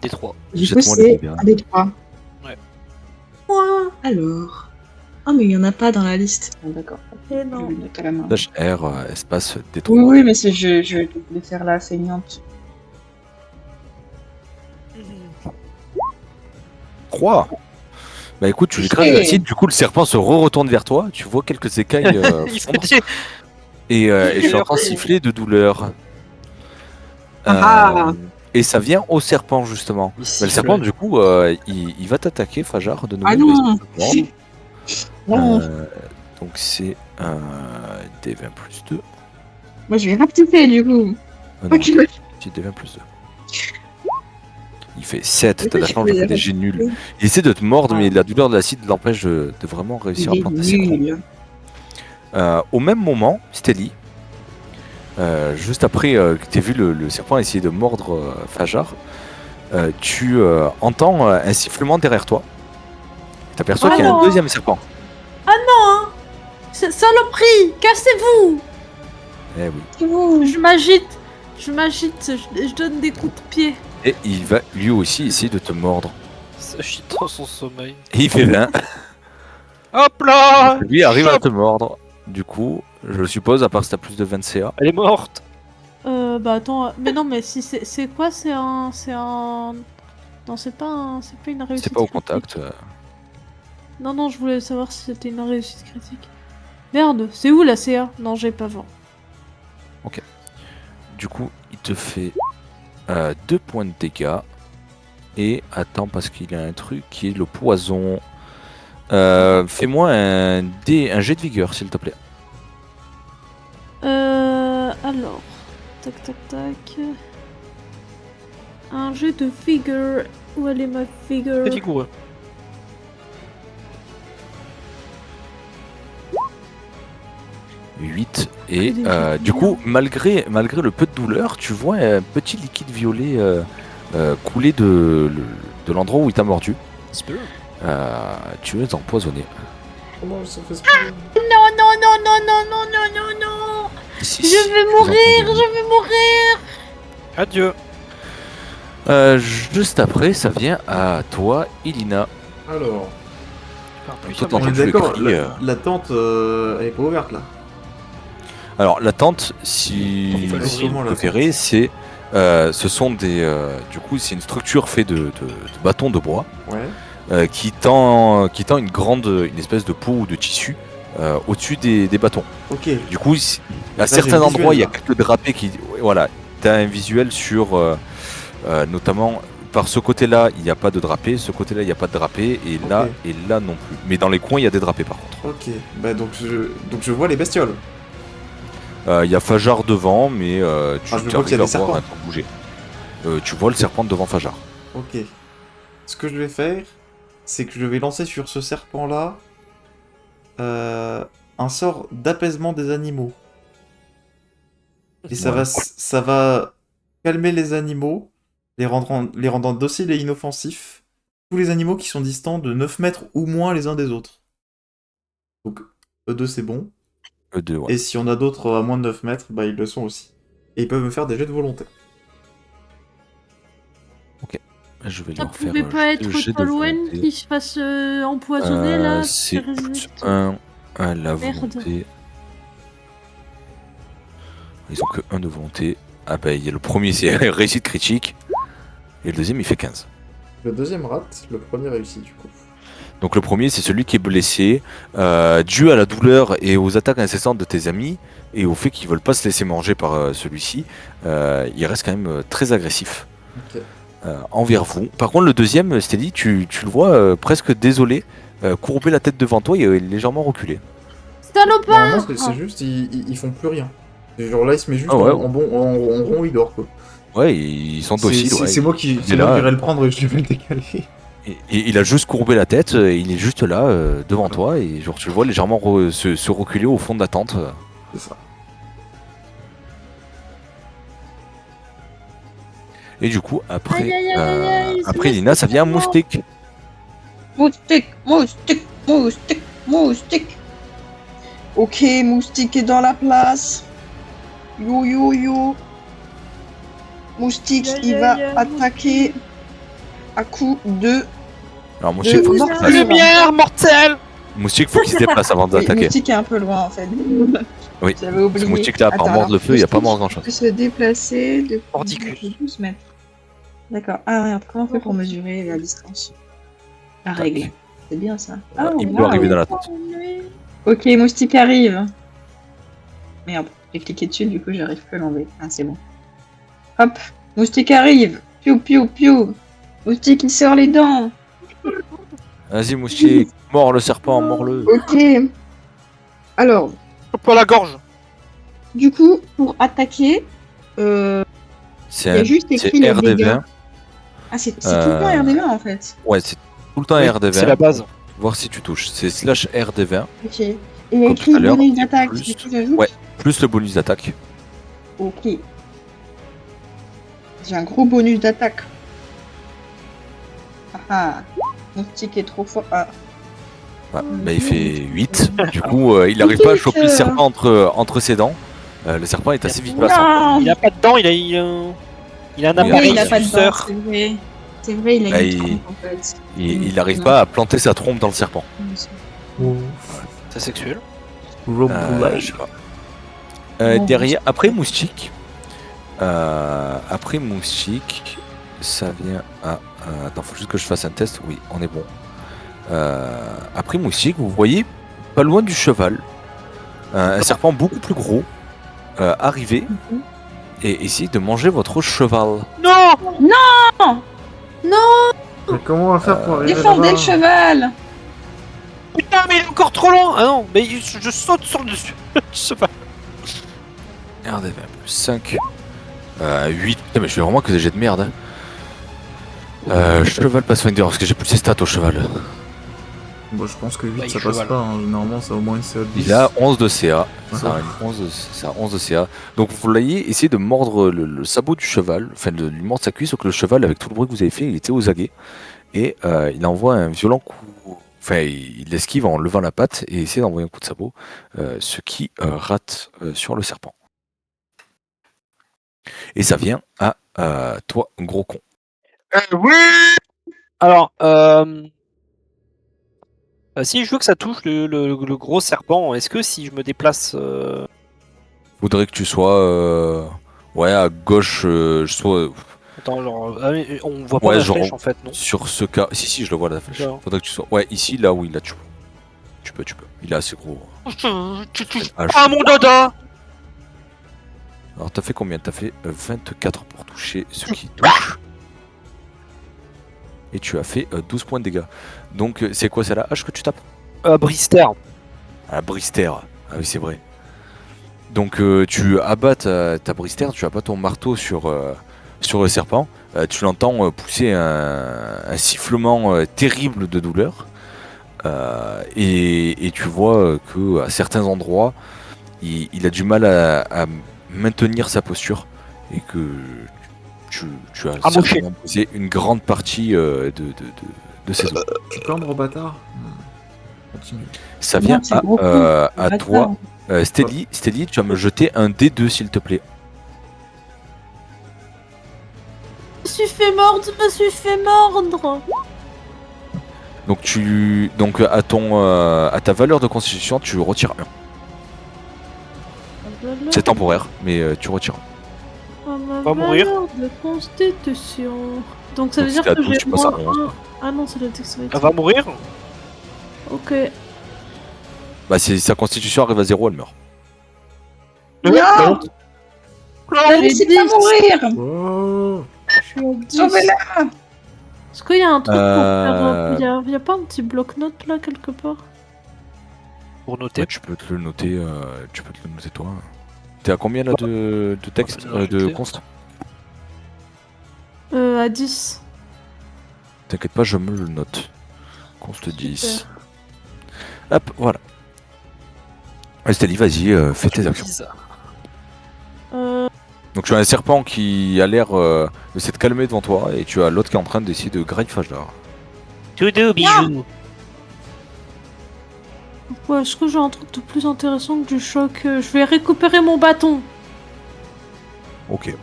Des 3. Du coup, Jette-moi les c'est dégâts. un des 3. Ouais. Ouah, alors. Ah, mais il n'y en a pas dans la liste. Bon, d'accord. Et Je non. le note à la main. Slash R, espace D3. Oui, oui, mais c'est je voulais faire la feignante. 3. Bah écoute, tu lui craches de l'acide, du coup le serpent se retourne vers toi, tu vois quelques écailles Il fondre, fait et tu entends siffler de douleur. Ah Et ça vient au serpent justement. Il Bah, le siffle. serpent du coup, il va t'attaquer, Fajar, de nouveau. Ah il va essayer non de te mordre. Non. Donc c'est un D20 plus 2. Moi, je vais rapetisser, du coup. Ah non, Ok. petit D20 plus 2. Il fait 7, Mais t'as la tu chance peux de faire des jets nuls. Il essaie de te mordre, mais la douleur de l'acide l'empêche de vraiment réussir à Il est planter ses crocs. nul. Au même moment, Steli, juste après que tu aies vu le serpent essayer de mordre Fajar, tu entends un sifflement derrière toi. Tu aperçois Ah qu'il y a non. un deuxième serpent. Saloperie, cassez-vous. Eh oui. C'est bon. Je m'agite, je donne des coups de pied. Et il va lui aussi essayer de te mordre. Ça chie dans son sommeil. Et il fait 20. Hop là. Lui arrive à Chop. te mordre. Du coup, je le suppose, à part si t'as plus de 20 CA. Elle est morte. Bah attends, mais non, mais si c'est quoi, c'est un, non, c'est pas une réussite. C'est pas au critique. contact. Non, non, je voulais savoir si c'était une réussite critique. Merde, c'est où la CA? Non, j'ai pas vu. Du coup, il te fait 2 points de dégâts. Et attends, parce qu'il a un truc qui est le poison. Fais-moi un jet de vigueur, s'il te plaît. Alors, tac, tac, tac. Un jet de figure. Où elle est ma figure? C'est vigoureux. « 8. Et Des jets de du coup, vigueur. malgré le peu de douleur, tu vois un petit liquide violet couler de l'endroit où il t'a mordu. Tu es empoisonné. Comment ça fait Non, non, non, non, non, non, non, non, non. Si, Je si, vais vous mourir, entendez. je vais mourir. Adieu. Juste après, ça vient à toi, Ilina. Alors, Toi, on t'entends est plus le d'accord, cri, la tente, elle est pas ouverte là. Alors la tente, si Il faut vous comment, la préférez, c'est ce sont des du coup c'est une structure faite de bâtons de bois Ouais. qui tend une espèce de peau ou de tissu au-dessus des bâtons. Ok. Du coup, à j'ai certains le endroits, il y a visuel, quelques drapés qui voilà, t'as un visuel sur notamment par ce côté-là, il n'y a pas de drapé, ce côté-là, il n'y a pas de drapé, et là non plus. Mais dans les coins, il y a des drapés par contre. Ok. Bah donc je vois les bestioles. Il y a Fajar devant, mais tu Ah, je vois qu'il y a arrives à des voir un serpents. peu bouger. Tu vois le serpent devant Fajar. Ok. Ce que je vais faire, c'est que je vais lancer sur ce serpent-là un sort d'apaisement des animaux. Et ça va calmer les animaux, les rendant dociles et inoffensifs. Tous les animaux qui sont distants de 9 mètres ou moins les uns des autres. Donc, eux deux, c'est bon. Eux2, ouais. Et si on a d'autres à moins de 9 mètres, bah ils le sont aussi. Et ils peuvent me faire des jets de volonté. Je vais Ça leur faire pouvait pas deux être jets de Tolwen volonté. qui se fasse empoisonner là? C'est faire plus résiste. 1 à la Merde. volonté. Ils ont que 1 de volonté. Ah bah il y a le premier c'est réussite critique. Et le deuxième il fait 15. Le deuxième rate, le premier réussit du coup. Donc le premier c'est celui qui est blessé, dû à la douleur et aux attaques incessantes de tes amis, et au fait qu'ils veulent pas se laisser manger par celui-ci, il reste quand même très agressif Ok. envers vous. Par contre le deuxième, Steli, tu le vois presque désolé, courber la tête devant toi et légèrement reculer. Salopard! Normalement c'est juste, ils font plus rien. Et genre là il se met juste Ah ouais. en rond, il dort quoi. Ouais, ils sont dociles. Ouais. C'est moi qui Il est là. irai le prendre et je vais le décaler. Et il a juste courbé la tête, il est juste là devant toi et genre tu le vois légèrement se reculer au fond de la tente. C'est ça. Et du coup après, Aïe, aïe, aïe, aïe, aïe, après c'est Lina, ça vient à bon. Moustique. Moustique, moustique, moustique, moustique. Ok, moustique est dans la place. Yo yo yo. Moustique, Ya, il ya, va ya, Ah, attaquer à coup de. Alors Moustique, faut qu'il se mortel. déplace. Lumière mortelle. Moustique, faut qu'il se déplace avant Oui, d'attaquer. moustique est un peu loin en fait. Oui. J'avais oublié. Ce moustique là, par Attends, mort de alors, feu, il n'y a pas moustique mort grand chose. peut se déplacer de Mordicule. 12 mètres. D'accord. Ah merde, comment on fait pour mesurer la distance? La Tac. règle. C'est bien ça. Voilà, il peut wow. arriver dans la tente. Ok, moustique arrive. Merde, j'ai cliqué dessus, du coup j'arrive plus à l'enlever. Ah, c'est bon. Hop, moustique arrive. Piou, piou, piou. Moustique, il sort les dents. Vas-y Moustique, mord le serpent, mord-le. Ok. Alors, Coupe la gorge. du coup, pour attaquer, il y C'est a juste c'est écrit les dégâts. RD20. Ah, c'est tout le temps RD20 en fait. Ouais, c'est tout le temps Oui, RD20. c'est la base. Voir si tu touches. C'est slash RD20. Ok. Et il y a Comme écrit tout à l'heure, bonus et d'attaque. plus- Du coup, j'ajoute. Ouais, plus le bonus d'attaque. Ok. J'ai un gros bonus d'attaque. Ah ah. Moustique est trop fort. Ah. Ouais, bah, il fait 8. Du coup, il n'arrive pas à choper le serpent entre ses dents. Le serpent est assez vite passant. Non. Il a pas de dents, il a un Oui, appareil il a pas de dents, suceur. c'est vrai. C'est vrai, il a Bah, une il- trompe en fait. Il n'arrive pas à planter sa trompe dans le serpent. C'est sexuel. Je sais pas. Derrière, après Moustique, ça vient à. Attends, faut juste que je fasse un test. Oui, on est bon. Après Moustique, vous voyez pas loin du cheval un serpent beaucoup plus gros arriver et essayer de manger votre cheval. Non. Mais comment on va faire pour arriver Défendez le là-bas cheval. Putain, mais il est encore trop loin. Ah non, mais je saute sur le dessus. Je sais pas. Regardez, plus 5. 8. Putain, mais je fais vraiment que des jets de merde. Cheval Pathfinder, parce que j'ai plus ses stats au cheval. Bon, je pense que 8 Bah, il ça passe cheval. pas, hein. Généralement ça a au moins une CA de 10. Il a 11 de CA. Ça a Ouais. une 11 de- ça a 11 de CA. Donc vous voyez essayer de mordre le sabot du cheval, enfin de lui mordre sa cuisse, sauf que le cheval, avec tout le bruit que vous avez fait, il était aux aguets. Et il envoie un violent coup. Enfin, il esquive en levant la patte et essaie d'envoyer un coup de sabot, ce qui rate sur le serpent. Et ça vient à toi, gros con. Oui. Alors, si je veux que ça touche le gros serpent, est-ce que si je me déplace, Faudrait que tu sois ouais, à gauche, soit attends, genre, ah, mais on voit pas Ouais, la genre- flèche en fait, non? sur ce cas. Si, je le vois la flèche. Genre. Faudrait que tu sois. Ouais, ici, là, oui, là, tu peux. Il est assez gros. Tu touches Ah, pas mon dada. Alors, t'as fait combien? T'as fait 24 pour toucher ce qui touche. Et tu as fait 12 points de dégâts. Donc, c'est quoi, c'est la hache que tu tapes? Brister. Ah, Brister. Ah oui, c'est vrai. Donc, tu abats ta Brister, tu abats ton marteau sur le serpent. Tu l'entends pousser un sifflement terrible de douleur. Et tu vois que à certains endroits, il a du mal à maintenir sa posture et que tu as Amoché. certainement brisé une grande partie de ses os. Tu peux me bâtard Continue. Ça vient Non, c'est gros con. à toi, Steady, tu vas me jeter un D2 s'il te plaît. Je me suis fait mordre, je me suis fait mordre. Donc à ta valeur de constitution, tu retires 1. C'est temporaire, mais tu retires 1. Va mourir. De constitution. Donc ça Donc veut dire c'était à que 12, j'ai tu passes à moins 11. 1. Ah non, c'est la dextérité. Elle va mourir. Ok. Bah si sa constitution arrive à 0, elle meurt. Non. Ne laissez pas mourir. Oh Je suis à 10. Sauvez-la. Est-ce qu'il y a un truc pour Euh. faire... Il y a pas un petit bloc-notes là quelque part? Pour noter. Ouais, tu peux te le noter, toi. T'es à combien là de texte, Ouais, de je sais. const? À 10. T'inquiète pas, je me le note. Qu'on se le dise. Super. Hop, voilà. Steli, vas-y, fais tes actions. Donc tu as un serpent qui a l'air de s'être calmé devant toi et tu as l'autre qui est en train d'essayer de grailler Fajar. Doudou, bijou. Ouais, est-ce que j'ai un truc de plus intéressant que du choc? Je vais récupérer mon bâton. Ok.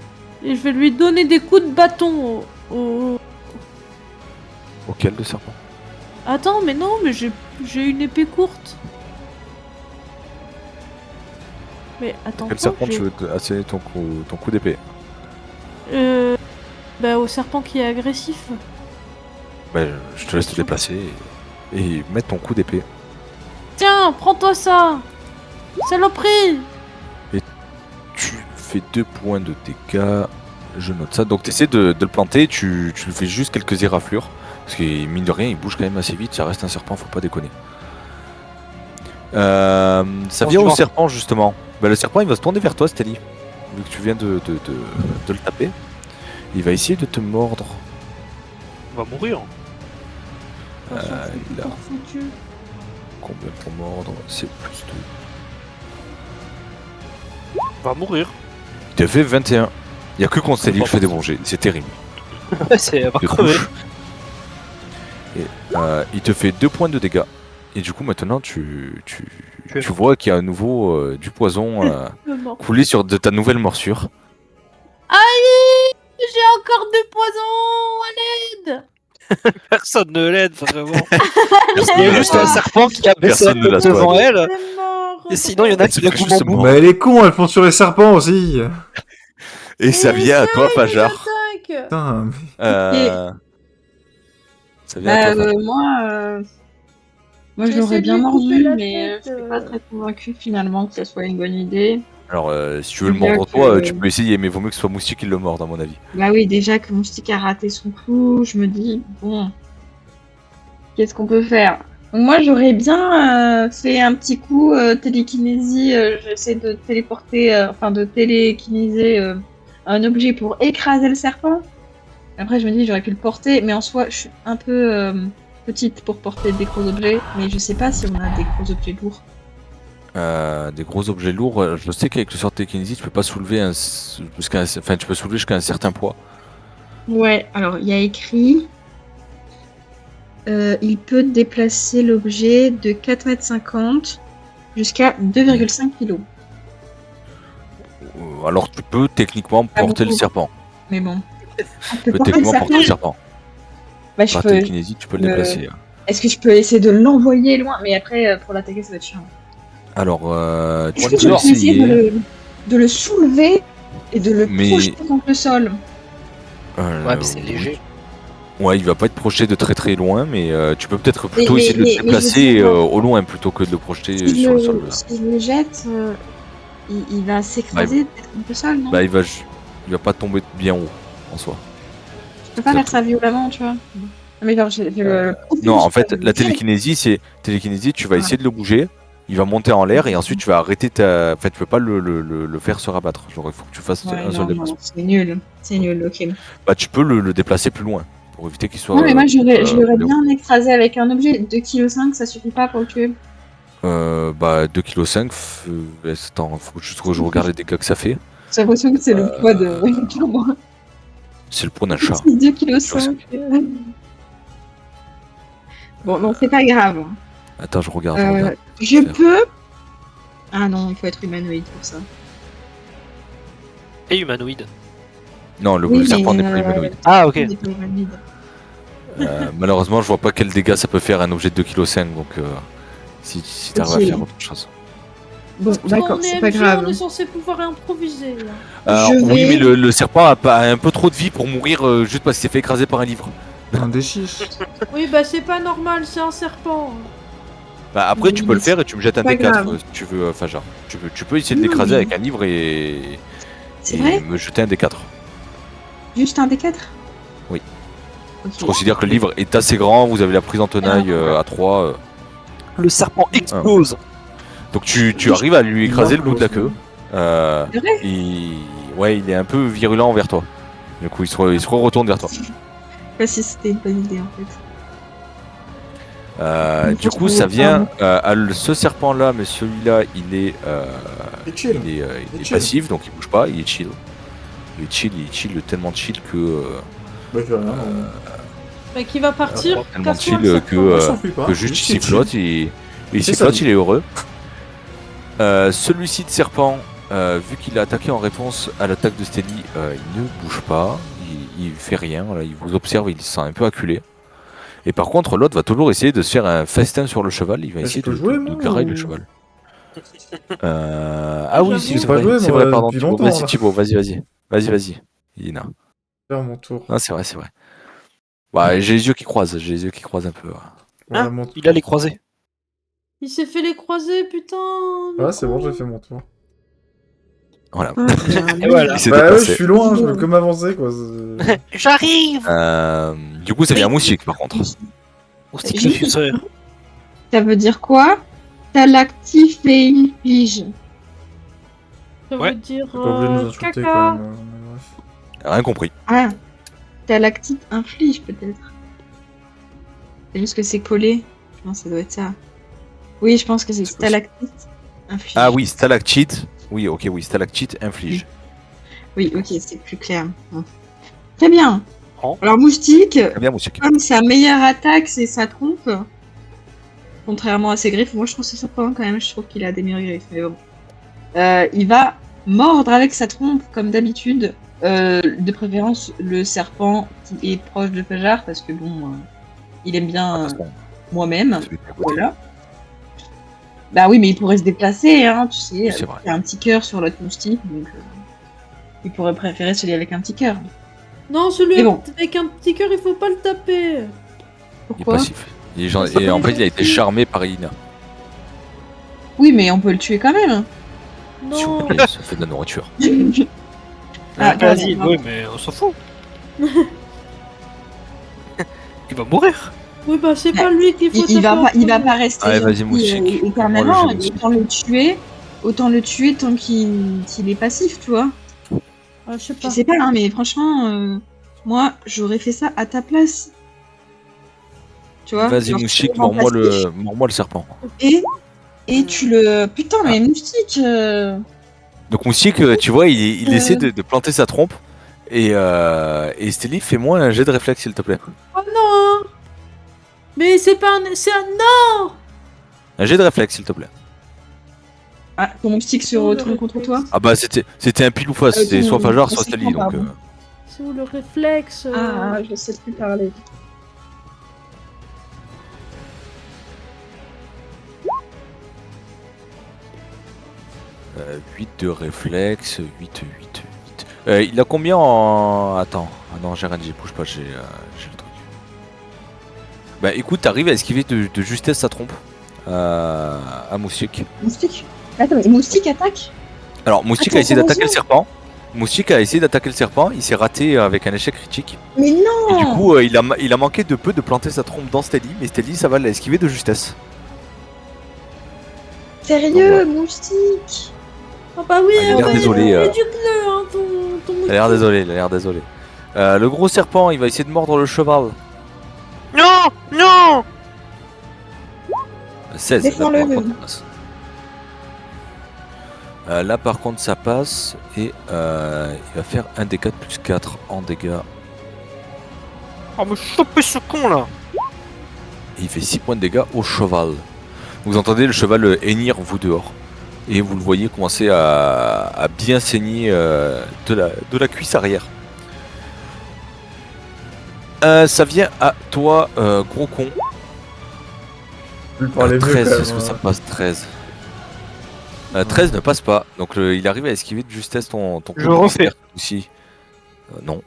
Et je vais lui donner des coups de bâton Auquel de serpent? Attends, mais non, mais j'ai une épée courte. Mais attends. Quel quoi, serpent tu veux asséner ton coup d'épée? Bah au serpent qui est agressif. Bah, je te laisse te déplacer et mettre ton coup d'épée. Tiens, prends-toi ça. Saloperie. Tu fais 2 points de dégâts. Je note ça. Donc tu essaies de le planter, tu lui fais juste quelques éraflures. Parce que mine de rien, il bouge quand même assez vite, ça reste un serpent, faut pas déconner. Ça vient au serpent justement. Bah, le serpent il va se tourner vers toi, Steli. Vu que tu viens de le taper. Il va essayer de te mordre. On va mourir. Attention, c'est il a- tout foutu. Combien pour mordre? C'est plus 2. On va mourir. Il te fait 21. Il y a que contre Steli que je fais des bons jets, c'est terrible. C'est va De crever. touche. Et il te fait 2 points de dégâts. Et du coup maintenant tu vois qu'il y a à nouveau du poison Le mort. coulé sur de ta nouvelle morsure. Aïe, j'ai encore du poison. À l'aide. Personne ne l'aide vraiment. Personne Il y ne a la juste soigne. un serpent qui a baissé la Personne ne la tête devant soigne. elle. C'est mort. Et sinon, il y en a qui la C'est coupent en justement. bout. Mais elle est con, elle fonce sur les serpents aussi. Et ça vient à toi, Fajar. Attaque. Putain, Ça vient à toi, Fajar. Moi, je J'ai l'aurais essayé de bien lui couper mordu, la mais tête, je suis pas très convaincue finalement que ce soit une bonne idée. Alors, si tu veux le Bien mordre que- toi, tu peux essayer, mais vaut mieux que ce soit Moustique qui le morde, à mon avis. Bah oui, déjà que mon stick a raté son coup, je me dis, bon, qu'est-ce qu'on peut faire? Donc moi, j'aurais bien fait un petit coup télékinésie, j'essaie de téléporter, de télékinéser un objet pour écraser le serpent. Après, je me dis, j'aurais pu le porter, mais en soi, je suis un peu petite pour porter des gros objets, mais je sais pas si on a des gros objets lourds. Des gros objets lourds, je sais qu'avec le sort de télékinésie, tu peux pas soulever tu peux soulever jusqu'à un certain poids. Ouais, alors il y a écrit il peut déplacer l'objet de 4,50 m jusqu'à 2,5 kg. Alors, tu peux techniquement Ah, porter le beaucoup. serpent. Mais bon. Tu Je peux techniquement porter le serpent. Bah, je Par peux... télékinésie, tu peux le le- déplacer. Est-ce que je peux essayer de l'envoyer loin? Mais après, pour l'attaquer, ça va être chiant. Alors, tu Est-ce que peux je peux essayer essayer. de le soulever et de le Mais- projeter contre le sol? Ouais, mais c'est léger. Ouais, il va pas être projeté de très très loin, mais tu peux peut-être plutôt mais- essayer de le mais je déplacer sais pas. au loin plutôt que de le projeter Si sur le sol. je le jette, il va s'écraser peut-être contre le sol, non? Bah, il va pas tomber bien haut en soi. Je peux pas faire ça violemment, tu vois. Non, mais genre, Non, en fait, la télékinésie, tu vas essayer de le bouger, il va monter en l'air et ensuite tu vas arrêter ta. En fait, tu peux pas le faire se rabattre. Genre, il faut que tu fasses Ouais, un non, seul déplacement. c'est nul, ok. Bah, tu peux le déplacer plus loin pour éviter qu'il soit. Non, mais moi, je l'aurais plus haut. bien écrasé avec un objet. 2,5 kg, ça suffit pas pour le tuer. Bah, 2,5 kg. Attends, faut juste que je regarde les dégâts que ça fait. J'ai l'impression que c'est le poids de. Clairement. C'est le poids d'un chat. 2,5 kg. Bon, non, c'est pas grave. Attends, je regarde. Je regarde. Je peux. Ah non, il faut être humanoïde pour ça. Et humanoïde. Non, le Oui, serpent mais, n'est pas humanoïde. Ah, ok. Il est pas humanoïde. Malheureusement, je vois pas quel dégât ça peut faire un objet de 2,5 kg, donc si t'arrives Ok. à faire autre chose. Bon, d'accord, On c'est est pas MJ, grave. On est censé pouvoir improviser. Là. Je Oui, vais- mais le serpent a un peu trop de vie pour mourir juste parce qu'il s'est fait écraser par un livre. un déchiche. Oui, bah c'est pas normal, c'est un serpent. Bah, après, Oui, tu peux mais le faire et tu me jettes un pas D4 grave. si tu veux, Fajar. Tu peux essayer de Non, l'écraser mais- avec un livre et C'est vrai? me jeter un D4. Juste un D4? Oui. Ok. Je considère que le livre est assez grand, vous avez la prise en tenaille à 3. Le serpent explose. Donc tu arrives à lui écraser le bout de la queue. C'est vrai? Ouais, il est un peu virulent envers toi. Du coup, il se retourne vers toi. Je sais pas si c'était une bonne idée en fait. Du coup, ça vient ce serpent-là, mais celui-là, il est, Il est chill. il est chill. passif, donc il bouge pas, il est chill. Il est chill, tellement chill que Bah, je vais rien. Bah, qui va partir. tellement Casse-toi, chill le que, serpent. Il s'enfuit pas. que juste il chill. sifflote, il C'est sifflote, ça. il est heureux. Celui-ci de serpent, vu qu'il a attaqué en réponse à l'attaque de Steli, il ne bouge pas, il fait rien, voilà, il vous observe, il se sent un peu acculé. Et par contre, l'autre va toujours essayer de se faire un festin sur le cheval, il va Mais essayer je peux de jouer, moi, grailler le ou- cheval. Ah oui, si, j'avoue. c'est Pas vrai, joué, c'est moi, vrai, pardon, depuis Thibaut, longtemps, vas-y là. Thibaut, vas-y, Ina. Faire mon tour. Ah, c'est vrai. Bah, j'ai les yeux qui croisent un peu. Voilà, Hein mon tour. Il a les croisés. Il s'est fait les croiser, putain. le Ah, c'est bon, con. j'ai fait mon tour. Voilà. Et voilà. Il s'est Bah ouais, je déplacé. suis loin, je peux que m'avancer, quoi. J'arrive. Du coup, ça vient à Moustique, par contre. Moustique J'ai- le suceur. Ça veut dire quoi? Talactif et inflige. Ça Ouais. veut dire T'es pas obligé de nous insulter, caca. quand même. Mais bref. Rien compris. Ah, talactite inflige peut-être. C'est juste que c'est collé. Je pense que ça doit être ça. Oui, je pense que c'est C'est possible. stalactite inflige. Ah oui, stalactite. Oui, ok, oui, stalactite inflige. Oui, ok, c'est plus clair. Bon. Très bien. Oh. Alors moustique, Très bien, Moustique. comme sa meilleure attaque, c'est sa trompe. Contrairement à ses griffes, moi je trouve que c'est surprenant quand même, je trouve qu'il a des meilleures griffes, mais bon. Il va mordre avec sa trompe, comme d'habitude. De préférence, le serpent qui est proche de Pajar, parce que bon, il aime bien Attention, moi-même. celui qui est à côté. Voilà. Bah oui, mais il pourrait se déplacer, hein, tu sais. Oui, c'est vrai. Il y a un petit cœur sur l'autre moustique, donc il pourrait préférer celui avec un petit cœur. Non, celui Mais bon. avec un petit cœur, il faut pas le taper. Il est Pourquoi? passif. Et en fait, il a été charmé par Ina. Oui, mais on peut le tuer quand même. S'il vous Non. plaît, ça fait de la nourriture. Ah, Vas-y, pardon. oui, mais on s'en fout. Il va mourir. Oui, bah c'est pas lui qu'il faut Il va taper. pas, il va pas rester Allez, vas-y, gentil, moustique. éternellement. Prends-moi le jet, Autant le tuer tant qu'il est passif, tu vois. Ah, je sais Je pas. sais pas, hein, mais franchement, moi, j'aurais fait ça à ta place. Tu vois. Vas-y, genre, Moustique, tu le rends passif mords-moi le serpent. Et tu le. Putain, mais moustique. Donc Moustique, tu vois, il essaie de planter sa trompe. Et Steli, fais-moi un jet de réflexe, s'il te plaît. Oh non. Mais c'est pas un. C'est un. Non. Un jet de réflexe, s'il te plaît. Ah, ton moustique se Oh, le retourne contre toi. réflexe. Ah bah, c'était un pile ou face. C'était soit Fajar, soit Steli. Donc, pardon. C'est où le réflexe Ah, je sais plus parler. euh, 8 de réflexe, 8. Il a combien en. Attends. Ah non, j'ai rien dit, bouge pas, j'ai le truc. Bah écoute, t'arrives à esquiver de justesse sa trompe à Moustique. Moustique. Attends, mais moustique attaque. Alors, Moustique Attends, a essayé d'attaquer le attention. serpent. Moustique a essayé d'attaquer le serpent, il s'est raté avec un échec critique. Mais non. Et du coup, il a manqué de peu de planter sa trompe dans Steli, mais Steli, ça va l'a esquiver de justesse. Sérieux, moustique. Ah bah oui, Ah, il a l'air bah, désolé, éduque-le, hein, ton Il a l'air désolé. Le gros serpent, il va essayer de mordre le cheval. Non, non. 16. Défends-le. Là, par contre, ça passe. Là, par contre, ça passe. Et il va faire un D4 plus 4 en dégâts. Oh, me choper ce con là. Et il fait 6 points de dégâts au cheval. Vous entendez le cheval hennir vous dehors. Et vous le voyez commencer à bien saigner de la cuisse arrière. Ça vient à toi, gros con. Plus parler mieux, 13, quand même, est-ce que ça hein. passe 13 13 ne passe pas. Donc il arrive à esquiver de justesse ton coup. Je refais. Aussi. Non.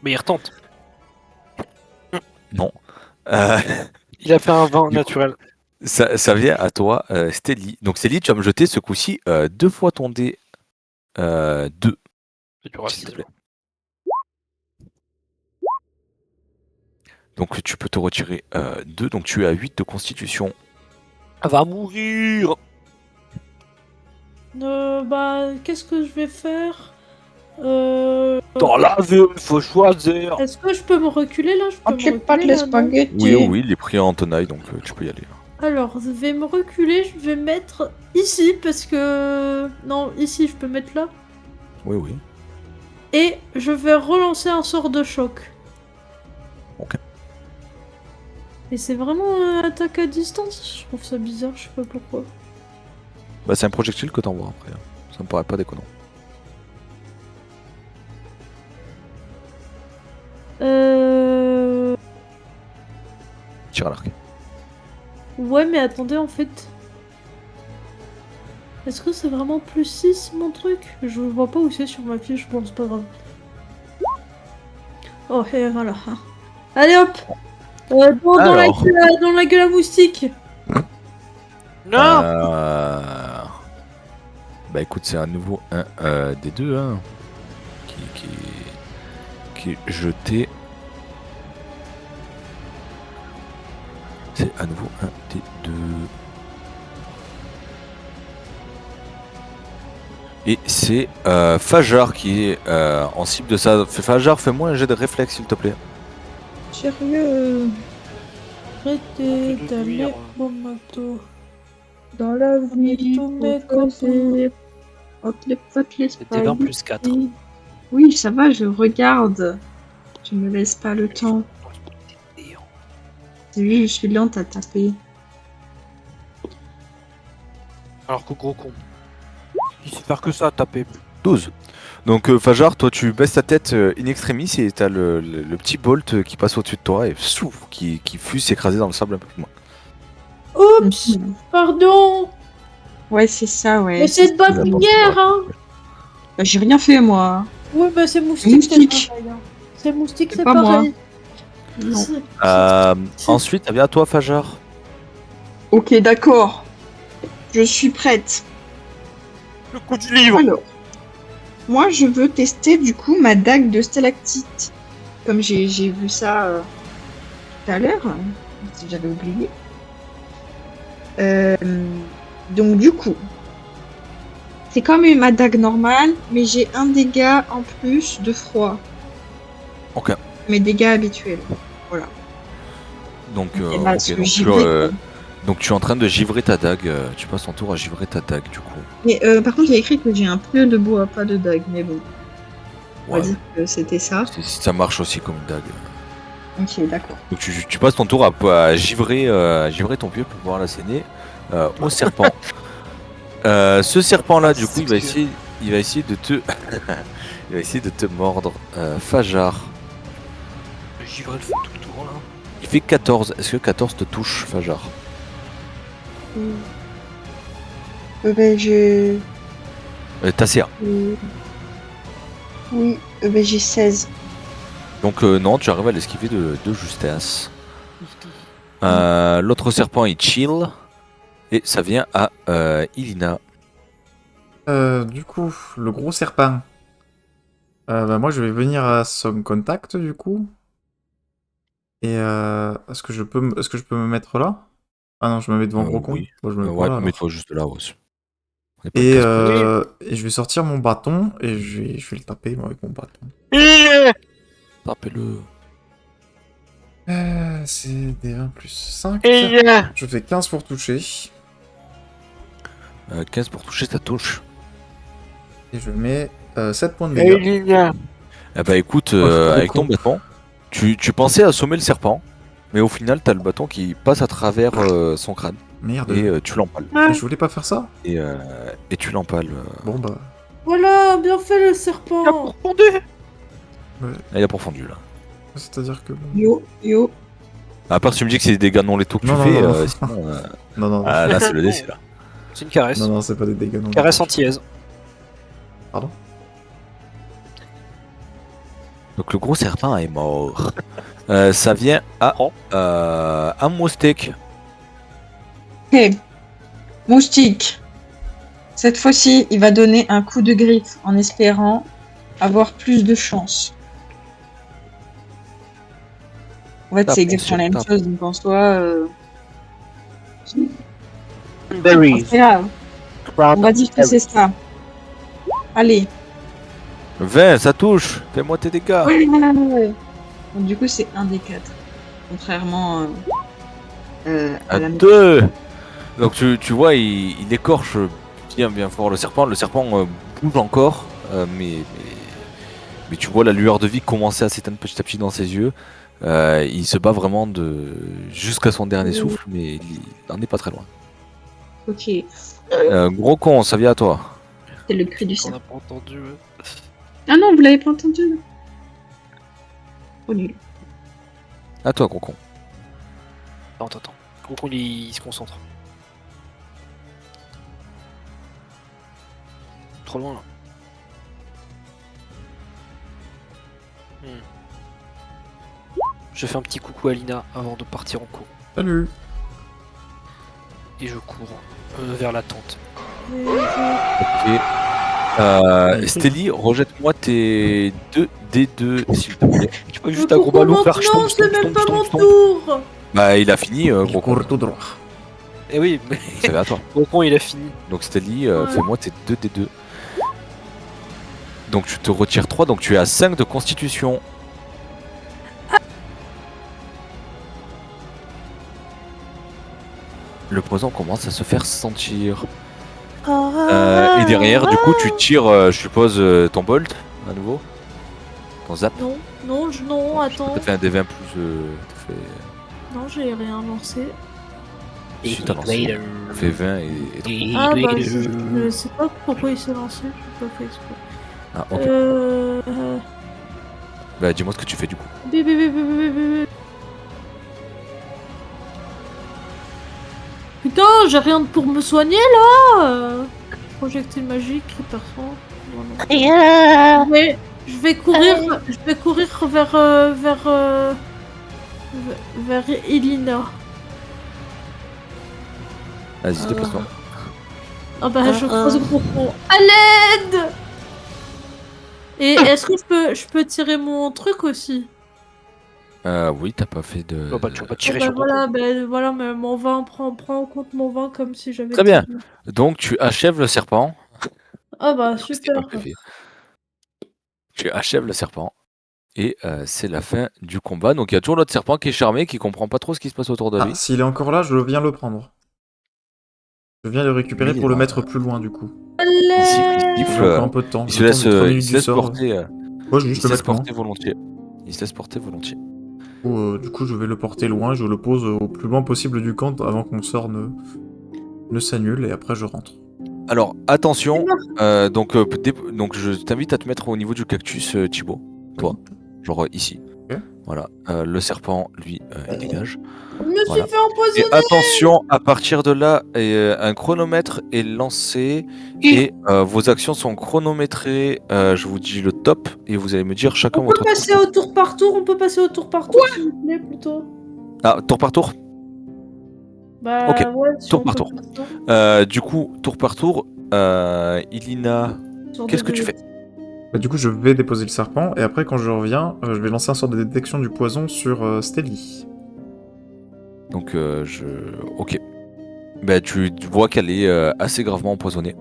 Mais il retente. Non. Euh, Il a fait un 20 Du coup, naturel. ça vient à toi, Steli. Donc Steli, tu vas me jeter ce coup-ci 2 fois ton dé 2, C'est du s'il te racisme. plaît. Donc tu peux te retirer 2, donc tu es à 8 de constitution. Elle va mourir. Bah, qu'est-ce que je vais faire Dans la vie, il faut choisir. Est-ce que je peux me reculer là? Je peux Entre me les pattes, reculer, les là, non spaghettis. Oui, oh oui, il est pris en tenaille, donc tu peux y aller. Alors, je vais me reculer, je vais mettre ici parce que... Non, ici, je peux mettre là. Oui, oui. Et je vais relancer un sort de choc. Ok. Et c'est vraiment une attaque à distance. Je trouve ça bizarre, je sais pas pourquoi. Bah, c'est un projectile que t'envoies après. Ça me paraît pas déconnant. Tire à l'arc. Ouais, mais attendez, en fait... Est-ce que c'est vraiment plus 6 mon truc? Je vois pas où c'est sur ma fiche, bon, c'est pas grave. Oh, et voilà. Allez hop dans Alors. dans la gueule à moustique. Non. Bah écoute, c'est à nouveau un des deux hein, qui est jeté. C'est à nouveau un des deux. Et c'est Fajar qui est en cible de ça. Fajar, fais-moi un jet de réflexe s'il te plaît. Sérieux. Arrêtez de d'aller nuire. au mato. Dans la vie, tous mes faut choisir. Entre les pattes, les C'est des 20 plus 4. spaghettis. Oui, ça va, je regarde. Je me laisse pas le temps. T'as vu, je suis lente à taper. Alors que gros con. Il sait faire que ça, taper. 12. Donc Fajar, toi tu baisses ta tête in extremis et t'as le petit bolt qui passe au-dessus de toi et souf, qui fuse s'écraser dans le sable un peu plus loin. Oups, Mhm. pardon. Ouais, c'est ça, ouais. Mais c'est de bonne lumière, hein. Bah, j'ai rien fait, moi. Ouais, bah c'est moustique, Moustique. c'est pareil. Hein. C'est moustique, C'est c'est pas pareil. Non. Ensuite, ça vient à toi Fajar. Ok, d'accord. Je suis prête. Le coup du livre. Alors, moi, je veux tester, du coup, ma dague de stalactite. Comme j'ai vu ça tout à l'heure, si j'avais oublié. Donc, du coup, c'est comme ma dague normale, mais j'ai un dégât en plus de froid. Ok. Mes dégâts habituels. Donc, Et là, ok, ce donc, givré, quoi. donc tu es en train de givrer ta dague. Tu passes ton tour à givrer ta dague du coup. Mais par contre, il y a écrit que j'ai un pneu de bois, pas de dague. Mais bon, on va Ouais, dire que c'était ça. ça marche aussi comme une dague. Ok, d'accord. Donc tu passes ton tour à givrer ton pieu pour pouvoir l'asséner au serpent. Ce serpent-là, du coup, il va essayer de te, il va essayer de te mordre. Fajar, Le givré le fait tout le tour là. il fait 14. Est-ce que 14 te touche, Fajar? Ben, T'as CA. oui, ben, j'ai 16. Donc non, tu arrives à l'esquiver de justesse. L'autre serpent, il chill. Et ça vient à Ilina. Du coup, le gros serpent. Bah, moi, je vais venir à son contact, du coup. Et est-ce que je peux me mettre là? Ah non, je me mets devant gros con. Oui. Bon, je me mets pas Ouais, là, alors. mets-toi juste là aussi. On est pas Et, une casse- et je vais sortir mon bâton et je vais le taper moi, avec mon bâton. Tapez-le. C'est des 20 plus 5. Et Je fais 15 pour toucher. 15 pour toucher, ça touche. Et je mets 7 points de dégâts. Eh bah écoute, Oh, je suis trop avec ton con. bâton, tu pensais assommer le serpent, mais au final t'as le bâton qui passe à travers son crâne Merde. et tu l'empales. Je voulais pas faire ça. Et tu l'empales. Bon bah. Voilà, bien fait le serpent. Il a pourfondu là. C'est-à-dire que. Bon... Yo. À part si tu me dis que c'est des dégâts non létaux que tu Non, non, fais, non. sinon. Non. Ah, là c'est le décès là. C'est une caresse. Non, c'est pas des dégâts. Non, Caresse anti-aise. Pardon. Donc le gros serpent est mort. Ça vient à un moustique. Ok. Moustique. Cette fois-ci, il va donner un coup de griffe en espérant avoir plus de chance. En fait, Tape, c'est exactement la même tape. chose, donc en soi... Berries. c'est grave. On va dire que c'est ça. Allez. 20, ça touche. Fais-moi tes dégâts. Ouais. Donc, du coup, c'est un des 4. Contrairement à À la 2. Donc tu vois, il écorche bien fort le serpent. Le serpent bouge encore, mais tu vois la lueur de vie commencer à s'éteindre petit à petit dans ses yeux. Il se bat vraiment jusqu'à son dernier souffle, mais il n'en est pas très loin. Ok, Gros con, ça vient à toi. c'est le cri du On serpent. n'a pas entendu. Ah non, vous l'avez pas entendu là. Oh nul. À toi, gros con. Attends. Gros il se concentre. Trop loin là. Je fais un petit coucou à Lina avant de partir en cours. Salut. Et je cours vers la tente. Ok. Stelly, rejette-moi tes 2 D2 s'il te plaît. Tu peux juste un gros ballon faire Non, c'est même pas mon tour. Bah il a fini, Je gros con. cours tout droit. Eh oui, mais C'est à toi. gros con il a fini. Donc Stelly, fais-moi tes 2 D2. Donc tu te retires 3, donc tu es à 5 de constitution. Le poison commence à se faire sentir. Et derrière, du coup, tu tires, je suppose, ton bolt à nouveau. Ton zap. Non, attends. T'as fait un D20 plus. T'as fait. Non, j'ai rien lancé. Si, t'as lancé. T'as fait 20 et 3. Ah bah, je sais pas pourquoi il s'est lancé, j'ai pas fait exprès. Ah, ok. Bah, dis-moi ce que tu fais du coup. Bébé. Putain, j'ai rien pour me soigner là. Projectile magique, répertoire. Je vais courir vers Elina. Vas-y, déplace-toi. Ah bah je croise gros con. À l'aide. Et est-ce que je peux tirer mon truc aussi? Oui, t'as pas fait de. Oh bah tu vas pas tirer bah sur voilà, mais mon vin, prends en compte mon vin comme si j'avais... Très bien. tiré. Donc, tu achèves le serpent. Ah bah C'était super. pas prévu. Tu achèves le serpent. Et c'est la fin du combat. Donc, il y a toujours l'autre serpent qui est charmé, qui comprend pas trop ce qui se passe autour de lui. Ah, s'il est encore là, je viens le prendre. Je viens le récupérer Oui, pour le non. mettre plus loin du coup. Il siffle, J'ai encore un peu de temps. il se Le temps laisse, des 3 minutes il se du laisse sort. porter. Ouais, je vais Il juste se le laisse mettre loin. porter volontiers. Il se laisse porter volontiers. Du coup, je vais le porter loin, je le pose au plus loin possible du camp avant que mon sort ne s'annule et après je rentre. Alors, attention. Donc, je t'invite à te mettre au niveau du cactus, Thibaut. Toi. Genre ici. Ok. Voilà. Le serpent, lui, il dégage. Je me Voilà. suis fait empoisonner. Et attention, à partir de là, un chronomètre est lancé et vos actions sont chronométrées. Je vous dis le top et vous allez me dire chacun On votre peut passer au tour par tour, s'il vous plaît, plutôt. Ah, tour par tour. Bah Ok, ouais, si tour on par peut tour. faire ça. Du coup, tour par tour, Ilina, Sur qu'est-ce que des tu fais? Bah, du coup, je vais déposer le serpent et après, quand je reviens, je vais lancer un sort de détection du poison sur Stelly. Donc, ok. Bah, tu vois qu'elle est assez gravement empoisonnée.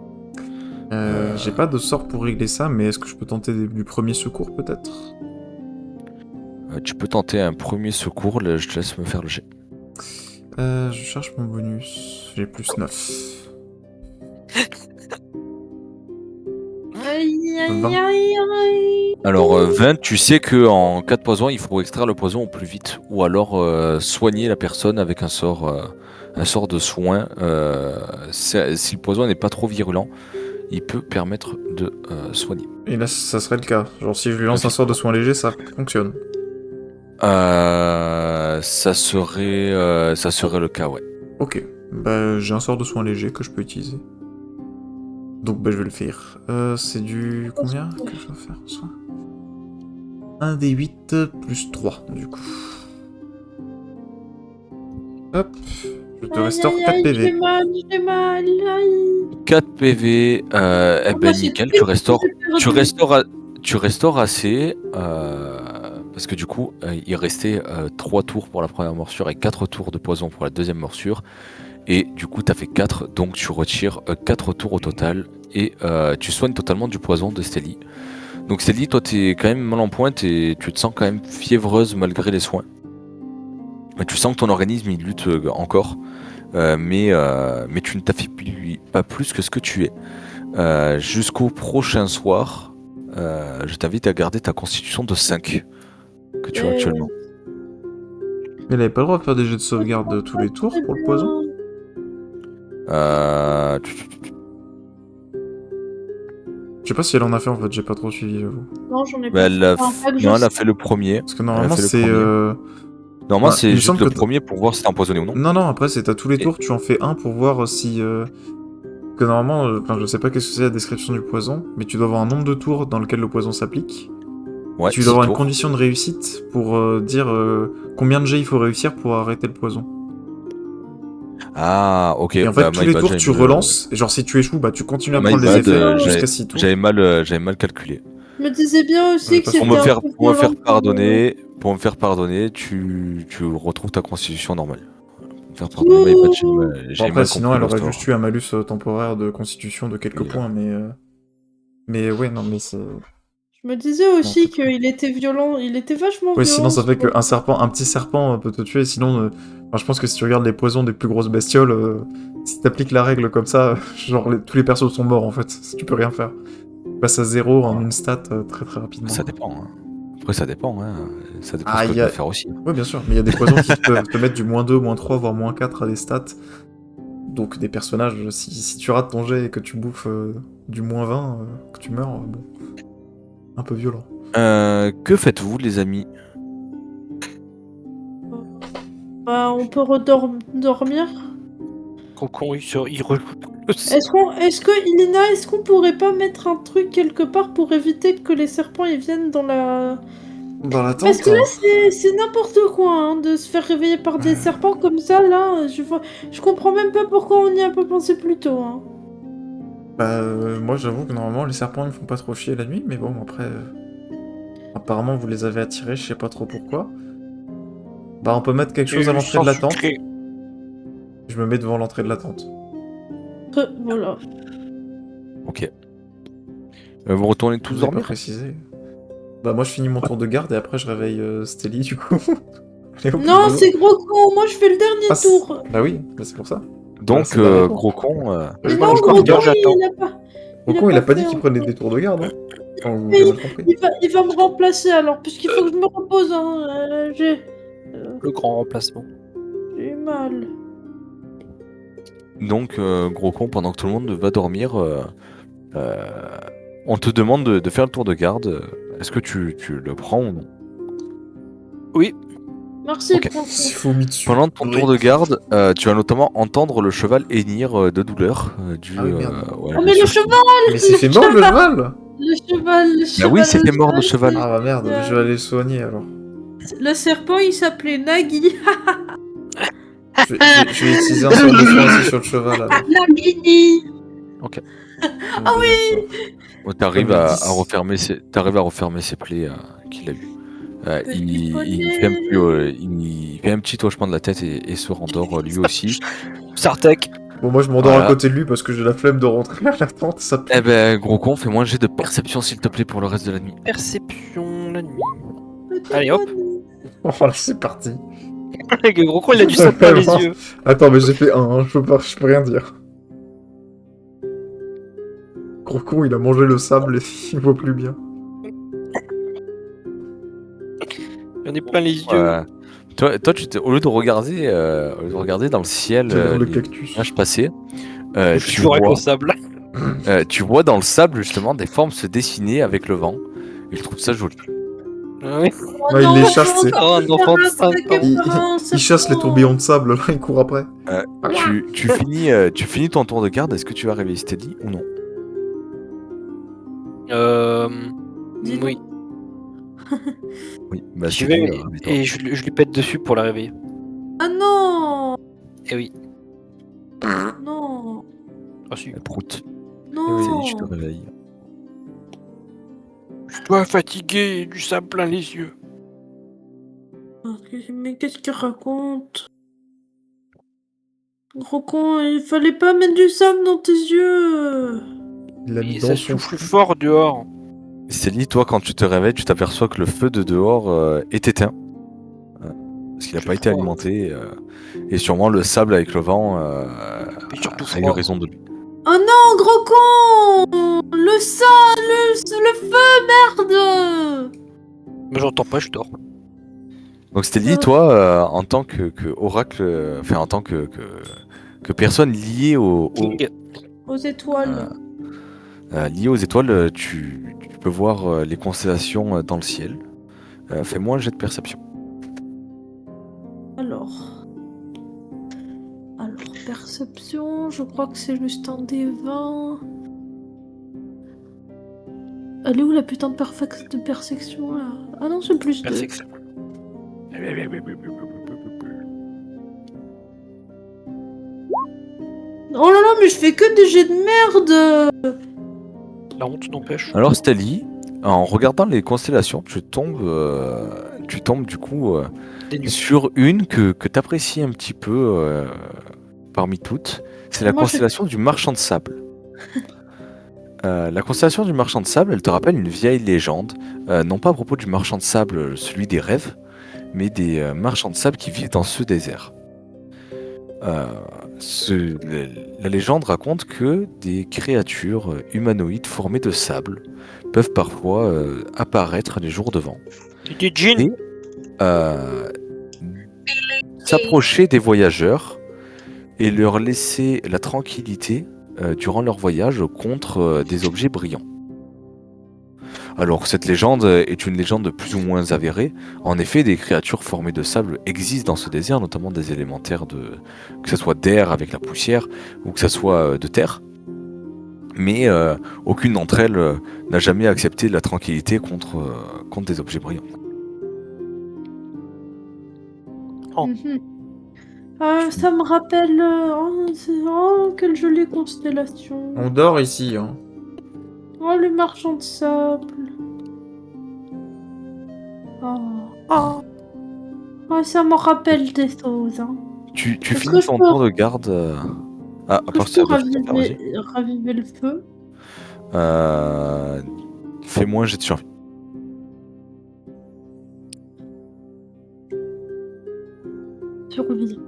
J'ai pas de sort pour régler ça, mais est-ce que je peux tenter du premier secours peut-être? Tu peux tenter un premier secours, là, je te laisse me faire le jet. Je cherche mon bonus. J'ai plus 9. Aïe. Alors 20, tu sais que en cas de poison, il faut extraire le poison au plus vite, ou alors soigner la personne avec un sort de soin. Si le poison n'est pas trop virulent, il peut permettre de soigner. Et là, ça serait le cas. Genre, si je lui lance Ok. un sort de soin léger, ça fonctionne. Ça serait le cas, ouais. Ok. Bah, j'ai un sort de soin léger que je peux utiliser. Donc, bah, je vais le faire. C'est du... Combien que je dois faire en soin 1 des 8 plus 3, du coup. Hop. Je te restaure 4 PV. J'ai mal, aïe. 4 PV, eh ben nickel, tu restaures assez, parce que du coup, il restait 3 tours pour la première morsure et 4 tours de poison pour la deuxième morsure. Et du coup, tu as fait 4, donc tu retires 4 tours au total. Et tu soignes totalement du poison de Stelly. Donc Célie, toi t'es quand même mal en point, tu te sens quand même fiévreuse malgré les soins. Tu sens que ton organisme il lutte encore, mais tu ne t'affaiblis pas plus que ce que tu es. Jusqu'au prochain soir, je t'invite à garder ta constitution de 5 que tu as actuellement. Mais elle avait pas le droit de faire des jets de sauvegarde tous les tours pour le poison? Je sais pas si elle en a fait en fait, j'ai pas trop suivi, j'avoue. Non, j'en ai Bah, pas. elle a Enfin, pas que je non, elle a sais. fait le premier. Parce que Elle a normalement fait le c'est... premier. Normalement, il c'est me juste semble le que premier pour voir si t'es empoisonné ou non. Non, après c'est à tous les Et- tours, tu en fais un pour voir si... Que normalement, enfin je sais pas qu'est-ce que c'est la description du poison, mais tu dois avoir un nombre de tours dans lequel le poison s'applique. Ouais, Tu dois 6 avoir une tours. condition de réussite pour dire combien de jets il faut réussir pour arrêter le poison. Ah, ok. Et en fait, Bah, tous my les bad, tours, j'avais tu mis le- relances, et genre si tu échoues, bah tu continues à My prendre les bad, effets jusqu'à 6 tours. j'avais mal calculé. Je me disais bien aussi J'ai que pas c'était Pour me un faire, peu pour me faire violent pardonner, tu retrouves ta constitution normale. Pour me faire pour pardonner, my bad, vous. j'ai Bon après, mal sinon compris elle aurait l'histoire. juste eu un malus temporaire de constitution de quelques Oui. points, mais... Mais ouais, non, mais c'est... Je me disais Non, aussi peut-être qu'il était violent, il était vachement Oui, violent. sinon ça ce fait poison. qu'un serpent, un petit serpent peut te tuer, sinon... enfin, je pense que si tu regardes les poisons des plus grosses bestioles, si t'appliques la règle comme ça, genre tous les persos sont morts en fait, tu peux rien faire. Tu passes à 0 en une stat très très rapidement. Ça dépend. Hein. Après, ça dépend. Hein. Ça dépend Ah, ce que il tu y a- vas faire aussi. Oui, bien sûr, mais il y a des poisons qui peuvent te mettre du -2, -3, voire -4 à des stats. Donc des personnages, si tu rates ton jet et que tu bouffes du -20, que tu meurs, bon, un peu violent. Que faites-vous, les amis? Bah, on peut redormir. Cocon, il rejoue le Est-ce que, Ilina, est-ce qu'on pourrait pas mettre un truc quelque part pour éviter que les serpents ils viennent dans la... Dans la Parce tente, que là, c'est n'importe quoi, hein, de se faire réveiller par des serpents comme ça, là, je comprends même pas pourquoi on n'y a pas pensé plus tôt, hein. bah, moi j'avoue que normalement les serpents ils me font pas trop chier la nuit, mais bon, après... apparemment vous les avez attirés, je sais pas trop pourquoi. Bah on peut mettre quelque chose à l'entrée de la tente. Je me mets devant l'entrée de la tente. Voilà. Ok. Vous retournez tous Vous avez pas dormir? précisé. Bah moi je finis mon tour de garde et après je réveille Stelly du coup. Elle est au Non, boulot. c'est gros con, moi je fais le dernier Ah, tour. Bah oui, bah c'est pour ça. Donc, c'est le dernier tour. gros con. Mais Moi, non, je gros crois con, que il a pas... Au con, il a pas dit fait qu'il encore. prenait des tours de garde, hein. Enfin, vous Mais avez mal compris. il va me remplacer alors, puisqu'il faut que je me repose, hein. Le grand remplacement. J'ai eu mal. Donc, gros con, pendant que tout le monde va dormir, on te demande de faire le tour de garde. Est-ce que tu le prends ou non? Merci, Ok. gros con. Il faut mis dessus. Pendant ton tour de garde, tu vas notamment entendre le cheval hennir de douleur. Ah oui, merde. Ouais, Oh, mais le cheval, Mais c'est fait mort le cheval. le cheval. Bah oui, c'était mort le cheval. Ah bah merde, je vais aller le soigner alors. Le serpent, il s'appelait Nagui. Je vais utiliser un sort de soin aussi sur le cheval alors. La guinée. Ah oui. T'arrives Comme le à 10. refermer ses plaies qu'il a eues. Il Petit fait il fait un petit hochement de la tête et se rendort lui aussi. Sartek. Bon, moi je m'endors Voilà. à côté de lui parce que j'ai la flemme de rentrer à la tente, ça pue. Eh ben, gros con, fais-moi un jet de perception s'il te plaît pour le reste de la nuit. Perception la nuit. Petit Allez, hop. Nagui. Voilà, c'est parti. Le gros con, il a du sang plein les Vraiment. yeux. Attends, mais j'ai fait 1, hein, je peux rien dire. Gros con, il a mangé le sable et il voit plus bien. J'en ai plein les yeux. Toi, au lieu de regarder dans le ciel J'adore le les cactus. nuages passer, Je suis toujours avec le sable. tu vois dans le sable justement des formes se dessiner avec le vent. Et je trouve ça joli. Oui. Oh Non, il non, les je chasse, vais c'est- encore Oh, un enfant de faire un 5 sac ans. à main, Il chasse les serpent. tourbillons de sable, là, il court après. Tu finis ton tour de garde. Est-ce que tu vas réveiller Steady ou non? Dis donc. Oui. Oui. Bah, J'y Steady, vais réveille-toi. et je lui pète dessus pour la réveiller. Ah non. Eh oui. Non. Ah si. Elle proute. Non. Steady, je te réveille. Je dois fatiguer, du sable plein les yeux. Mais qu'est-ce qu'il raconte? Gros con, il fallait pas mettre du sable dans tes yeux. Il l'a mis Et dans ça son souffle fort dehors. Célie, toi, quand tu te réveilles, tu t'aperçois que le feu de dehors est éteint. Parce qu'il n'a pas été froid. alimenté. Et sûrement le sable avec le vent Et surtout a eu froid. raison de lui. Oh non, gros con! Le sang, le feu, merde! Mais j'entends pas, je dors. Donc Stélie, toi, en tant que oracle, enfin en tant que personne liée King. Aux étoiles. liée aux étoiles, tu peux voir les constellations dans le ciel. Fais-moi un jet de perception. Alors, perception, je crois que c'est juste un des 20. Elle est où la putain de perception là? Ah non, c'est plus 2. Perception. Oh là là, mais je fais que des jets de merde! La honte n'empêche. Alors Stélie, en regardant les constellations, tu tombes du coup Des nuits. sur une que tu apprécies un petit peu parmi toutes. C'est la Moi, je- constellation du marchand de sable. La constellation du marchand de sable, elle te rappelle une vieille légende, non pas à propos du marchand de sable, celui des rêves, mais des marchands de sable qui vivent dans ce désert. La légende raconte que des créatures humanoïdes formées de sable peuvent parfois apparaître les jours de vent Des jeans. et s'approcher des voyageurs et leur laisser la tranquillité durant leur voyage contre des objets brillants. Alors cette légende est une légende plus ou moins avérée. En effet, des créatures formées de sable existent dans ce désert, notamment des élémentaires que ce soit d'air avec la poussière ou que ce soit de terre. Mais aucune d'entre elles n'a jamais accepté la tranquillité contre des objets brillants. Oh. Mhm. Ça me rappelle. Quelle jolie constellation. On dort ici, hein. Oh, le marchand de sable. Oh, ça me rappelle des choses. Hein. Tu Est-ce finis que je ton peux- tour de garde. À Est-ce part que ça, je peux raviver le feu? fais-moi un jet de survie. Survie.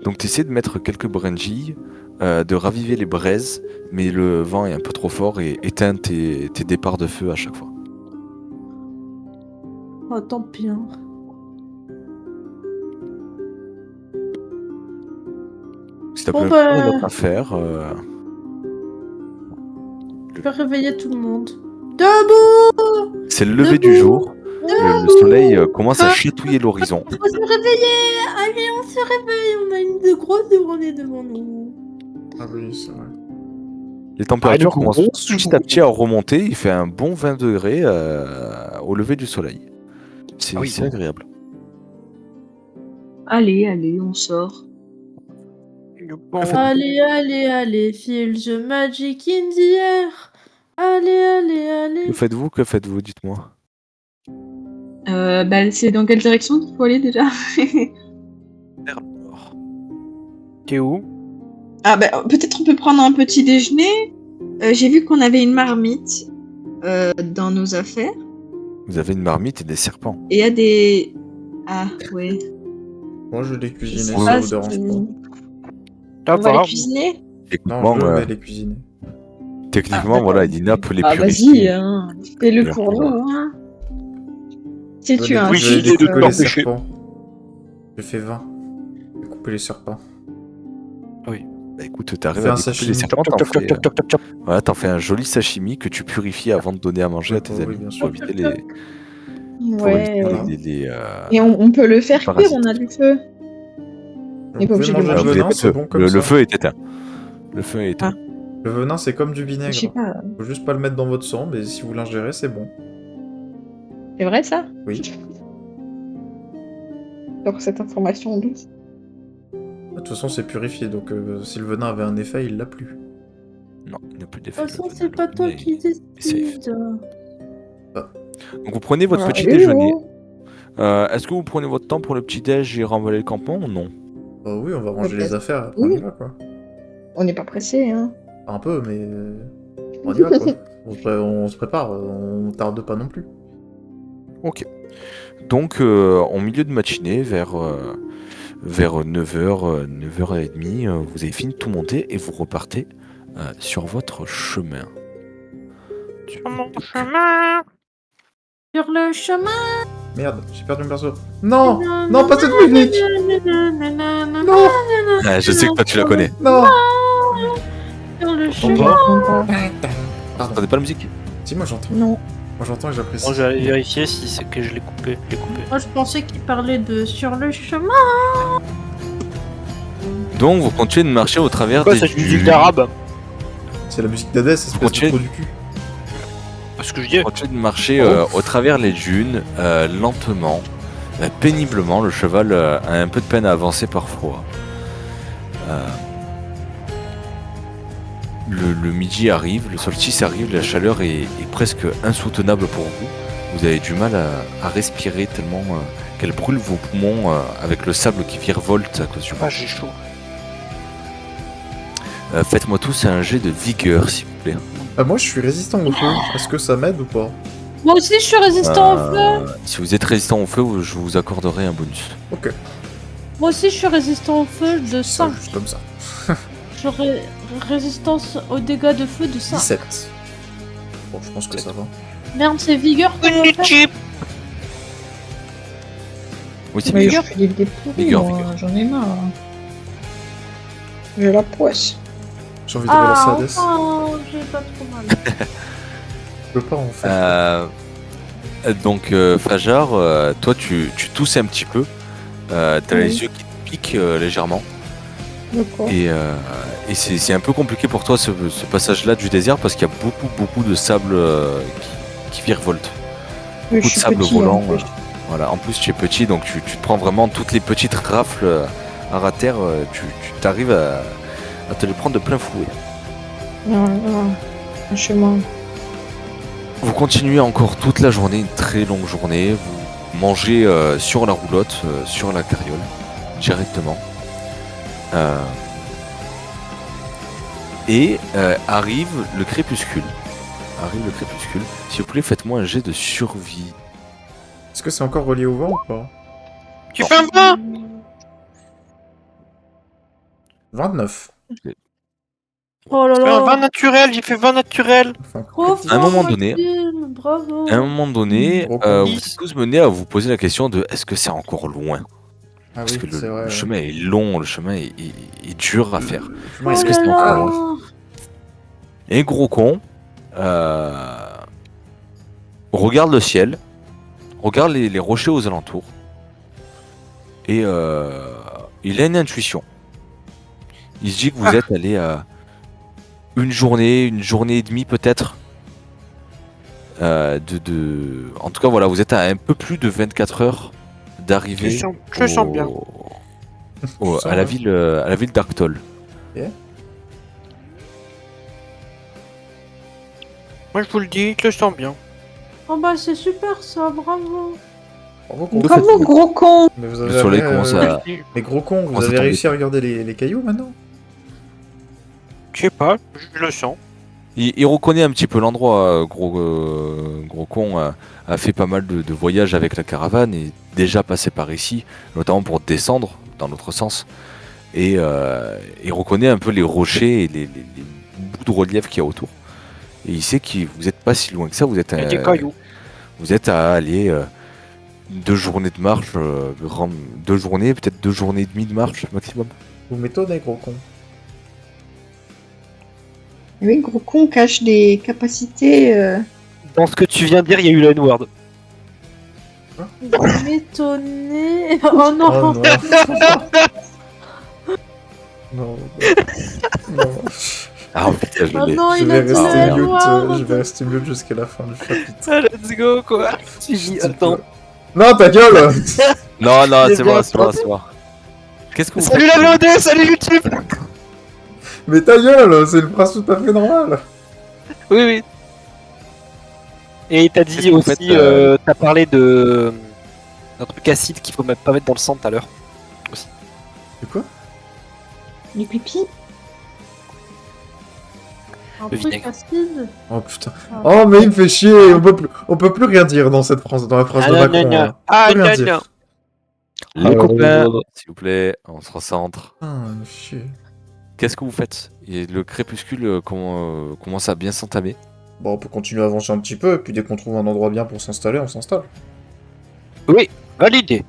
Donc tu essaies de mettre quelques brindilles, de raviver les braises, mais le vent est un peu trop fort et éteint tes départs de feu à chaque fois. Oh, tant pis. Hein. Si t'as Bon, plein bah, d'autres à faire, je vais réveiller tout le monde. Debout! c'est le lever Debout. du jour. Le soleil commence à chatouiller l'horizon. On va se réveiller! Allez, on se réveille! On a une grosse journée devant nous. Ah oui, c'est vrai. Les températures Ah, le commencent gros petit à petit à remonter. Il fait un bon 20 degrés au lever du soleil. C'est Ah oui. c'est agréable. Allez, on sort. Bon. Allez, feel the magic in the air. Allez. Que faites-vous, dites-moi. C'est dans quelle direction qu'il faut aller déjà? Vers le nord. T'es où? Peut-être on peut prendre un petit déjeuner. J'ai vu qu'on avait une marmite dans nos affaires. Vous avez une marmite et des serpents. Et il y a des... Ah, ouais. Moi, je vais les Je cuisiner, sais ça pas vous dérange si- pas. Ça On va va. les cuisiner? Non, Techniquement, je vais les cuisiner. D'accord. voilà, Elina peut les Ah, purifier. vas-y, hein. Fais-le Bien pour sûr. nous, hein. Si Je tu vais as un les- je vais sujet de découper les l'empêcher. serpents. J'ai fait 20. Je vais couper les serpents. Bah écoute, t'arrives Fais à un découper sashimi. les serpents, Chop, chop, chop, chop, chop, chop, chop. voilà, t'en fais un joli sashimi que tu purifies avant de donner à manger à tes Oui, amis. bien sûr. Pour éviter les, Ouais. voilà. Et on peut le faire cuire, parasites. on a du feu. Vous Mais pas pouvez obligé de manger le le vous avez venin, pas de c'est feu. bon comme Le ça. feu est éteint. Le feu est éteint. Le venin, c'est comme du vinaigre. Je sais pas. Faut juste pas le mettre dans votre sang, mais si vous l'ingérez, c'est bon. C'est vrai ça? Oui. Donc cette information douce. De toute façon, c'est purifié, donc si le venin avait un effet, il l'a plus. Non, il n'a plus De d'effet. toute façon, le venin, c'est pas le toi venin qui est safe. décide. Donc vous prenez votre petit déjeuner. Est-ce que vous prenez votre temps pour le petit déj et remballer le campement ou non? Bah oui, on va ranger Ok. les affaires, après Oui. on y va, quoi. On n'est pas pressé, hein. Un peu, mais on y va quoi. On se prépare, on tarde pas non plus. Ok. Donc, en milieu de matinée, vers 9h, 9h30, vous avez fini de tout monter et vous repartez sur votre chemin. Sur mon chemin. Sur le chemin. Merde, j'ai perdu mon perso. Non, non, pas cette musique. Non, Je sais que toi tu la connais. non. Sur le On chemin. va. Pardon. T'entendais pas la musique? Si, moi j'entends. Non. Moi j'entends et j'apprécie. Bon, je vais aller vérifier si c'est que je l'ai coupé. Je l'ai coupé. Moi, je pensais qu'il parlait de sur le chemin. Donc, vous continuez de marcher au travers Quoi, des cette musique dunes. d'arabe? C'est la musique d'Hadès, espèce de Continue. trou du cul. Parce que je dis. Vous continuez de marcher au travers les dunes, lentement, péniblement. Le cheval a un peu de peine à avancer parfois. Le midi arrive, le solstice arrive, la chaleur est presque insoutenable pour vous. Vous avez du mal à respirer tellement qu'elle brûle vos poumons avec le sable qui virevolte à cause du vent. Ah, j'ai chaud. Faites-moi tous un jet de vigueur, s'il vous plaît. Moi je suis résistant au feu. Est-ce que ça m'aide ou pas? Moi aussi, je suis résistant au feu. Si vous êtes résistant au feu, je vous accorderai un bonus. Ok. Moi aussi, je suis résistant au feu de Ça 5. juste comme ça. J'aurai résistance aux dégâts de feu de 5. 17. Bon, je pense que ça va. Merde, c'est vigueur qu'on va faire. Chip. Oui, c'est Mais vigueur. je fais des pourris, Vigueur, moi, vigueur. j'en ai marre. J'ai la poisse. J'ai envie de relancer Ah, Hades. enfin, j'ai pas trop mal. Je peux pas en faire. Donc, Fajar, toi, tu tousses un petit peu. T'as Oui. les yeux qui te piquent légèrement. D'accord. Et c'est un peu compliqué pour toi ce passage-là du désert parce qu'il y a beaucoup de sable qui virevolte. Oui, Beaucoup je de suis sable petit, volant. en plus. Voilà. En plus, tu es petit, donc tu te prends vraiment toutes les petites rafles à terre. Tu t'arrives à te les prendre de plein fouet. Non, non. Un chemin. Vous continuez encore toute la journée, une très longue journée. Vous mangez sur la roulotte, sur la carriole, directement. Et arrive le crépuscule. S'il vous plaît, faites-moi un jet de survie. Est-ce que c'est encore relié au vent ou pas? Tu fais un 20. 29. Oh là J'ai fait un 20 là. naturel, j'ai fait 20 naturel. Enfin, Trop critique. À un fort, moment donné- Maxime, bravo. À un moment donné, Gros con. vous êtes tous menés à vous poser la question de est-ce que c'est encore loin? Ah Parce oui, que c'est vrai. le chemin est long, le chemin est dur à faire. Le chemin Est-ce est que c'est là encore là. loin? Et gros con regarde le ciel, regarde les rochers aux alentours, et il a une intuition. Il se dit que vous êtes allé à une journée et demie peut-être. En tout cas, voilà, vous êtes à un peu plus de 24 heures d'arriver Je sens bien. à la ville d'Arctol. Moi je vous le dis, je le sens bien. Oh bah c'est super ça, bravo. Bravo, gros con. Bravo, gros con. Mais vous Le avez soleil jamais, commence à... Mais gros con, vous commence à avez tomber. réussi à regarder les cailloux maintenant? Je sais pas, je le sens. Il reconnaît un petit peu l'endroit, gros con a fait pas mal de voyages avec la caravane et déjà passé par ici, notamment pour descendre dans l'autre sens. Et il reconnaît un peu les rochers et les bouts de relief qu'il y a autour. Et il sait que vous n'êtes pas si loin que ça, vous êtes Il y a des cailloux. vous êtes à aller 2 journées de marche, 2 journées, peut-être 2 journées et demie de marche maximum. Vous m'étonnez, gros con. Oui, gros con cache des capacités. Dans ce que tu viens de dire, il y a eu la N-word. M'étonner. Oh non. Oh non. Non. Non. Ah putain, je Oh l'ai. non, Je il vais a dit rester la mute. N-word. Je vais rester mute jusqu'à la fin du chapitre. Ah, let's go quoi. Tu dis, S'il te attends. plaît. Non, ta gueule. Non, Il est c'est bien, moi, c'est moi. Qu'est-ce que vous Salut faites la VOD, salut YouTube. Mais ta gueule, c'est le prince tout à fait normal. Oui, oui. Et il t'a Qu'est-ce dit que vous aussi, faites, t'as parlé de d'un truc acide qu'il faut même pas mettre dans le sang tout à l'heure. C'est quoi? Du pipi. Un Le truc vinaigre. acide. Oh putain. Ah. Oh, mais il me fait chier. On peut plus rien dire dans cette phrase, dans la phrase de Macron. Là. Ah On peut rien non, dire. non. Les copains, s'il vous plaît, on se recentre. Ah, il me fait chier. Qu'est-ce que vous faites? Et le crépuscule commence à bien s'entamer. Bon, on peut continuer à avancer un petit peu, et puis dès qu'on trouve un endroit bien pour s'installer, on s'installe. Oui, validé.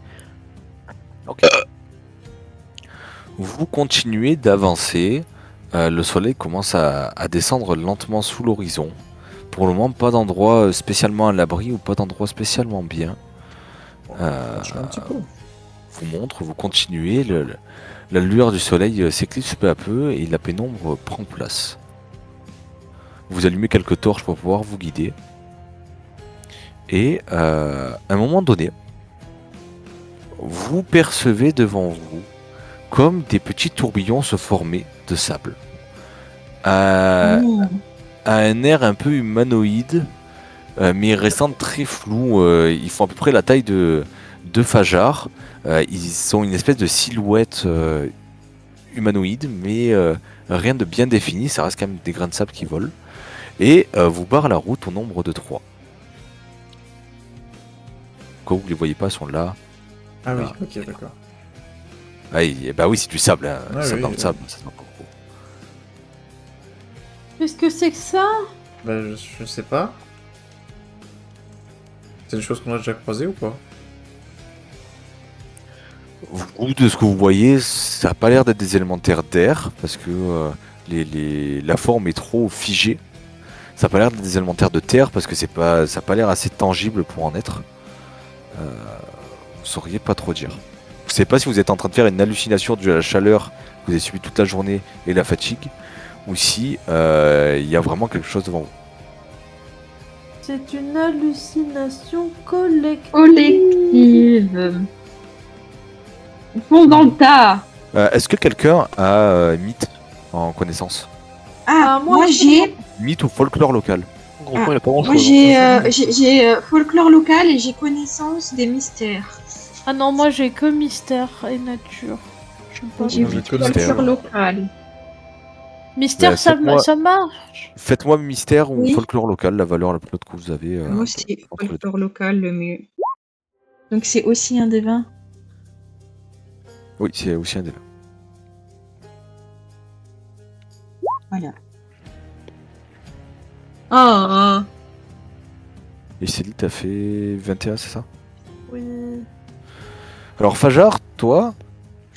Ok. Vous continuez d'avancer. Le soleil commence à descendre lentement sous l'horizon. Pour le moment, pas d'endroit spécialement à l'abri ou pas d'endroit spécialement bien. Bon, on continue un petit peu. Vous montre, vous continuez. La lueur du soleil s'éclipse peu à peu et la pénombre prend place. Vous allumez quelques torches pour pouvoir vous guider. Et à un moment donné, vous percevez devant vous comme des petits tourbillons se former de sable. À un air un peu humanoïde, mais restant très flou. Ils font à peu près la taille de Fajar. Ils sont une espèce de silhouette humanoïde, mais rien de bien défini. Ça reste quand même des grains de sable qui volent. Et vous barrent la route au nombre de 3. Quand vous ne les voyez pas, ils sont là. Ah oui, Ah. ok, d'accord. Ah, bah oui, c'est du sable. Hein. Ouais, Ça oui, dans le oui. sable, ça se voit pas beaucoup. Qu'est-ce que c'est que ça? Bah, je sais pas. C'est des choses qu'on a déjà croisées ou pas? Vous, de ce que vous voyez, ça n'a pas l'air d'être des élémentaires d'air, parce que la forme est trop figée. Ça n'a pas l'air d'être des élémentaires de terre, parce que ça n'a pas l'air assez tangible pour en être. Vous sauriez pas trop dire. Je sais pas si vous êtes en train de faire une hallucination due à la chaleur que vous avez subie toute la journée et la fatigue, ou si il y a vraiment quelque chose devant vous. C'est une hallucination collective. Collective. Ils font dans le tas. Est-ce que quelqu'un a mythe en connaissance? Ah, moi, moi j'ai Mythe ou folklore local? Gros, il a pas grand moi chose. j'ai folklore local et j'ai connaissance des mystères. Ah non, moi j'ai que mystère et nature. Je sais pas. J'ai Moi, j'ai que le folklore mystère. local. Mystère, Bah, ça, faites-moi- ça marche. Faites-moi mystère ou Oui. folklore local, la valeur la plus haute que vous avez. Moi c'est entre les deux. folklore local le mieux. Donc c'est aussi un des 20. Oui, c'est aussi un des deux. Voilà. Ah, Et Célie, t'as fait 21, c'est ça? Oui. Alors Fajar, toi,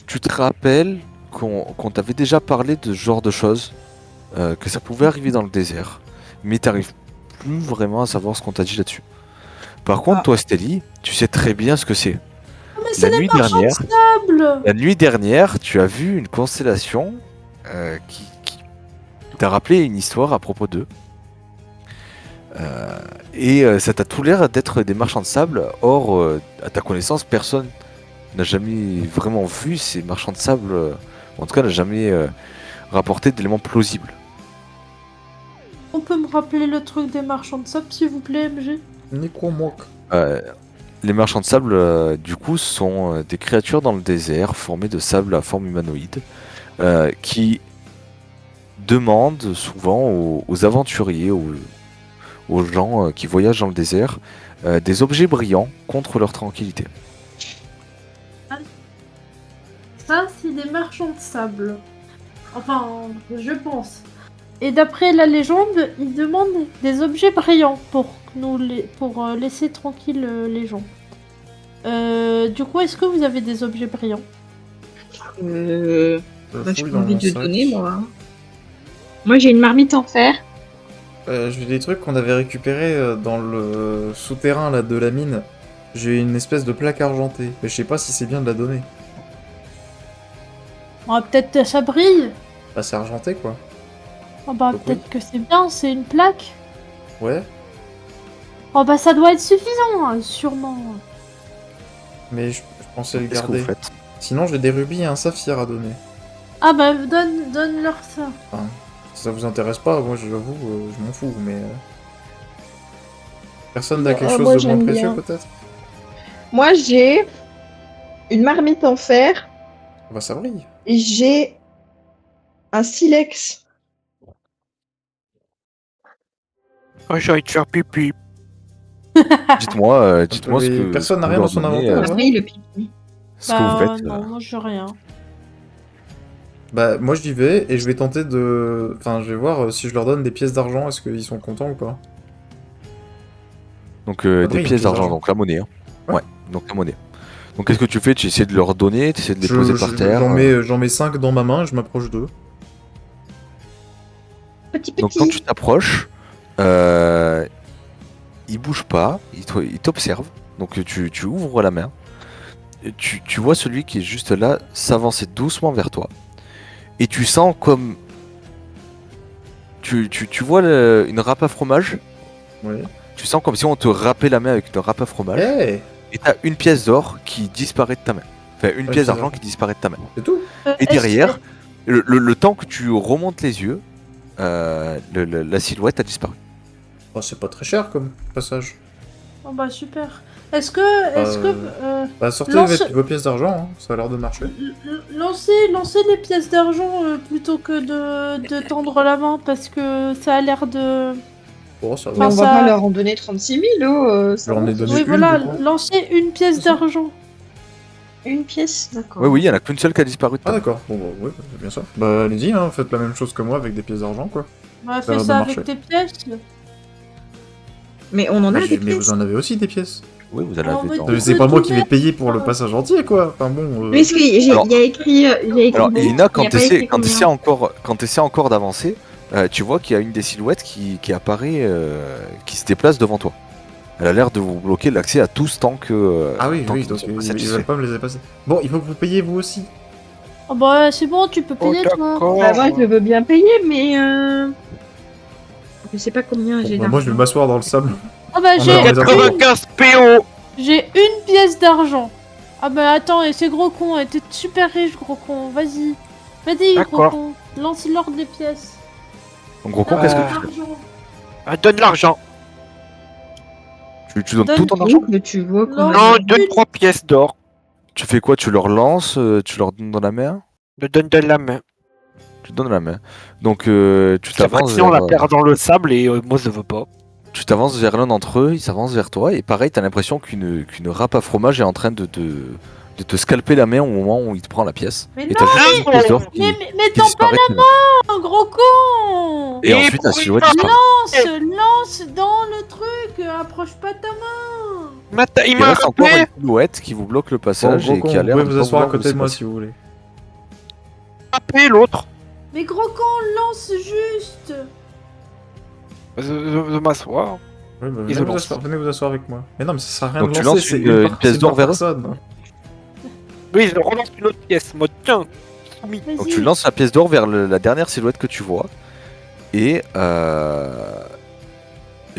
tu te rappelles qu'on t'avait déjà parlé de ce genre de choses, que ça pouvait arriver dans le désert, mais t'arrives plus vraiment à savoir ce qu'on t'a dit là-dessus. Par contre, Ah. toi, Stélie, tu sais très bien ce que c'est. Oh, mais c'est La des nuit marchands de dernière, sable. la nuit dernière, tu as vu une constellation qui t'a rappelé une histoire à propos d'eux. Et ça t'a tout l'air d'être des marchands de sable. Or, à ta connaissance, personne n'a jamais vraiment vu ces marchands de sable. En tout cas, n'a jamais rapporté d'éléments plausibles. On peut me rappeler le truc des marchands de sable, s'il vous plaît, MG? Necromorph. Les marchands de sable, du coup, sont des créatures dans le désert formées de sable à forme humanoïde qui demandent souvent aux aventuriers, aux gens qui voyagent dans le désert, des objets brillants contre leur tranquillité. Ça, c'est des marchands de sable. Enfin, je pense. Et d'après la légende, ils demandent des objets brillants pour laisser tranquille les gens. Du coup, est-ce que vous avez des objets brillants? J'ai pas envie de donner moi. Moi j'ai une marmite en fer. J'ai des trucs qu'on avait récupérés dans le souterrain là, de la mine. J'ai une espèce de plaque argentée, mais je sais pas si c'est bien de la donner. Ah, peut-être ça brille. Bah, c'est argenté quoi. Ah bah Donc, peut-être que c'est bien, c'est une plaque. Ouais, Oh bah ça doit être suffisant, hein, sûrement. mais je pensais le Qu'est-ce que vous garder. faites? Sinon, j'ai des rubis et un saphir à donner. Ah bah donne-leur ça. Enfin, si ça vous intéresse pas, moi j'avoue, je m'en fous, mais. Personne n'a quelque chose moi, de moins j'aime précieux bien. peut-être? Moi j'ai une marmite en fer Bah, ça brille. et j'ai un silex. Oh, j'ai envie de faire pipi. Dites-moi ce Mais que personne n'a vous rien leur dans son donnez, inventaire. Oui, le pipi. ce que vous faites. non, moi j'ai rien. Bah, moi j'y vais et je vais tenter de. Enfin, je vais voir si je leur donne des pièces d'argent, est-ce qu'ils sont contents ou pas. Donc Faudrait des une pièces pièce d'argent, d'argent. donc la monnaie. Hein. Ouais. Ouais, donc la monnaie. Donc qu'est-ce que tu fais? Tu essaies de leur donner, tu essaies de les poser par terre. J'en mets 5 dans ma main et je m'approche d'eux. Petit Donc quand petit. tu t'approches, ils bougent pas, ils t'observent. Donc tu ouvres la main. Et tu vois celui qui est juste là s'avancer doucement vers toi. Et tu sens comme... Tu vois une râpe à fromage. Ouais. Tu sens comme si on te râpait la main avec une râpe à fromage. Hey, Et t'as une pièce d'or qui disparaît de ta main. Enfin, une Ouais, pièce c'est d'argent ça. qui disparaît de ta main. c'est tout. Et derrière, le temps que tu remontes les yeux, la silhouette a disparu. Oh, c'est pas très cher comme passage. Oh bah super. Est-ce que Bah, sortez vos pièces d'argent, hein. Ça a l'air de marcher. lancez les pièces d'argent plutôt que de tendre la main parce que ça a l'air de. Oh, ça Mais va. on Enfin, va ça- pas leur en donner 36 000, oh, ça J'en va, ai donné Oui une, voilà, du coup. lancez une pièce C'est ça d'argent. Une pièce, d'accord. Oui, il y en a qu'une seule qui a disparu de ta Ah main. d'accord, bon bah ouais, c'est bien ça. Bah allez-y, hein, faites la même chose que moi avec des pièces d'argent quoi. Bah Ça a fais l'air de ça marcher. avec tes pièces. Mais on en a des Mais pièces. vous en avez aussi des pièces. Oui, vous en Oh, avez mais dans... tu- C'est pas moi qui vais payer pour le passage entier quoi. Enfin bon. Mais est-ce qu'il Alors- y a écrit. Alors, bon, Elina, il y quand a pas écrit tu essaies combien. encore d'avancer, tu vois qu'il y a une des silhouettes qui apparaît, qui se déplace devant toi. Elle a l'air de vous bloquer l'accès à tous tant que... Ah oui, tant oui, qu'ils ne donc sont pas ils satisfaits. veulent pas me laisser passer. Bon, il faut que vous payiez vous aussi. Oh bah c'est bon, tu peux Oh, payer toi. d'accord. Bah, moi, je veux bien payer, mais. Je sais pas combien Bon, j'ai bah, moi je vais d'argent. m'asseoir dans le sable. Ah bah On j'ai a- 95 PO. j'ai une pièce d'argent. Ah bah attends, et c'est gros con, et t'es super riche gros con, vas-y. Vas-y gros D'accord. con, lance-leur des pièces. Donc, gros con, qu'est-ce que tu fais? Argent. Ah, donne l'argent. Tu donnes Donne tout ton argent? Que tu vois qu'on Non. a- Non, donne 3 pièces d'or. Tu fais quoi? Tu leur lances? Tu leur donnes dans la main? Je donne de la main. Tu donnes la main. Donc tu Après, t'avances sinon, on vers, la perd dans le sable et moi, je veux pas. tu t'avances vers l'un d'entre eux, ils s'avancent vers toi, et pareil, t'as l'impression qu'une râpe à fromage est en train de te scalper la main au moment où il te prend la pièce. Mais Et t'as juste une pièce d'or qui Mais tends pas disparaît de ta main. la main, gros con. Et ensuite, la silhouette disparaît. Lance dans le truc, approche pas ta main. Il Il m'a reste encore rappelé. une silhouette qui vous bloque le Bon, passage gros et con, qui a vous l'air pouvez de vous pas asseoir à vouloir vous côté de moi laisser si vous voulez. L'autre. Mais gros con, lance juste. Je m'assois. Ouais, bah, Ils venez vous asseoir avec moi. Mais non, mais ça sert à rien Donc de tu lancer, lances c'est une pièce d'or vers eux? personne. Oui, je relance une autre pièce. Moi, tiens. Vas-y. Donc tu lances la pièce d'or vers la dernière silhouette que tu vois. Et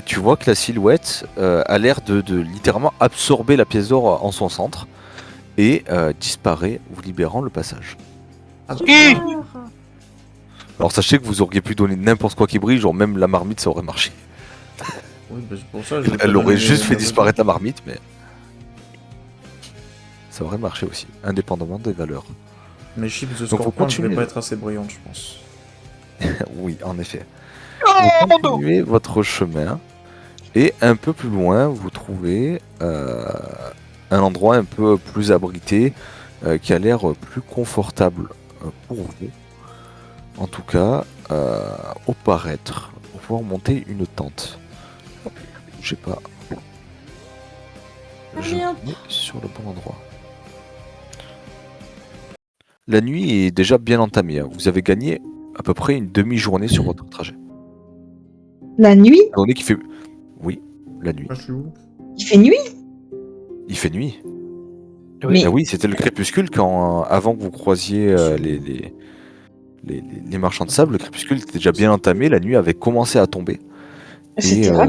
tu vois que la silhouette a l'air de littéralement absorber la pièce d'or en son centre. Et disparaît, vous libérant le passage. Ah, Qui Super. Alors sachez que vous auriez pu donner n'importe quoi qui brille, genre même la marmite ça aurait marché. oui, bah, c'est pour ça. je vais pas Elle aurait donner juste fait ma disparaître la marmite, mais ça aurait marché aussi, indépendamment des valeurs. Mes chips de vous scorpion, je vais continuez. pas être assez brillantes, je pense. Oui, en effet. Oh, Vous mon dos. continuez votre chemin et un peu plus loin, vous trouvez un endroit un peu plus abrité qui a l'air plus confortable pour vous. En tout cas, au paraître, pour pouvoir monter une tente. Je sais pas. Je merde. mets sur le bon endroit. La nuit est déjà bien entamée. Hein. Vous avez gagné à peu près une demi-journée sur votre trajet. La nuit? Étant donné qu'il fait... Oui, la nuit. Moi, je suis où? Il fait nuit? Il fait nuit. Mais Ah oui, c'était le crépuscule quand, avant que vous croisiez les marchands de sable, le crépuscule était déjà bien entamé, la nuit avait commencé à tomber. c'était vrai.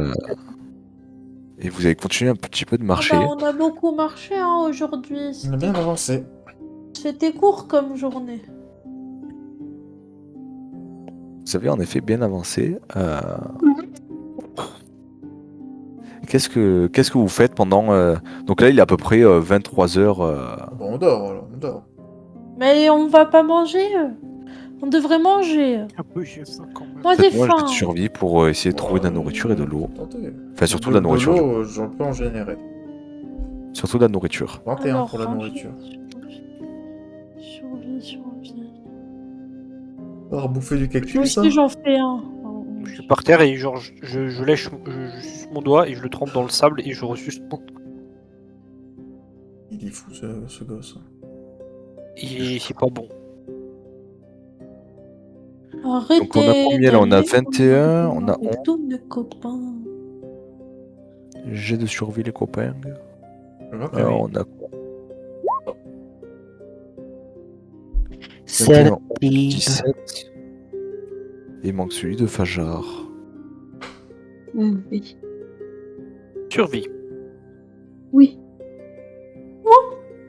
Et vous avez continué un petit peu de Ah marcher. bah, on a beaucoup marché hein, aujourd'hui. On a bien avancé. C'était court comme journée. Vous avez en effet bien avancé. Qu'est-ce que vous faites pendant... Donc là, il est à peu près 23h. Bon, on dort, alors, on dort. Mais on va pas manger. On devrait manger. Un peu, j'ai faim quand même. Moi, j'ai Faites-moi un jet de faim. survie pour essayer de trouver de la nourriture et de l'eau. Tentez. Enfin, surtout de la nourriture. l'eau, j'en peux en générer. Surtout de la nourriture. 21 Alors, pour la hein, nourriture. Survie. Alors, bouffer du Moi cactus, ça aussi, j'en fais un. Je suis par terre et genre, je lèche, je suce mon doigt et je le trempe dans le sable et je ressuce mon doigt. Il est fou, ce gosse. Et c'est pas bon. Arrêtez Donc on a combien là? On a d'aller 21, on a avec 11. tous mes copains. Jet de survie, les copains. 21. On a quoi? C'est 21, 17. Et il manque celui de Fajar. Oui. Survie. Oui.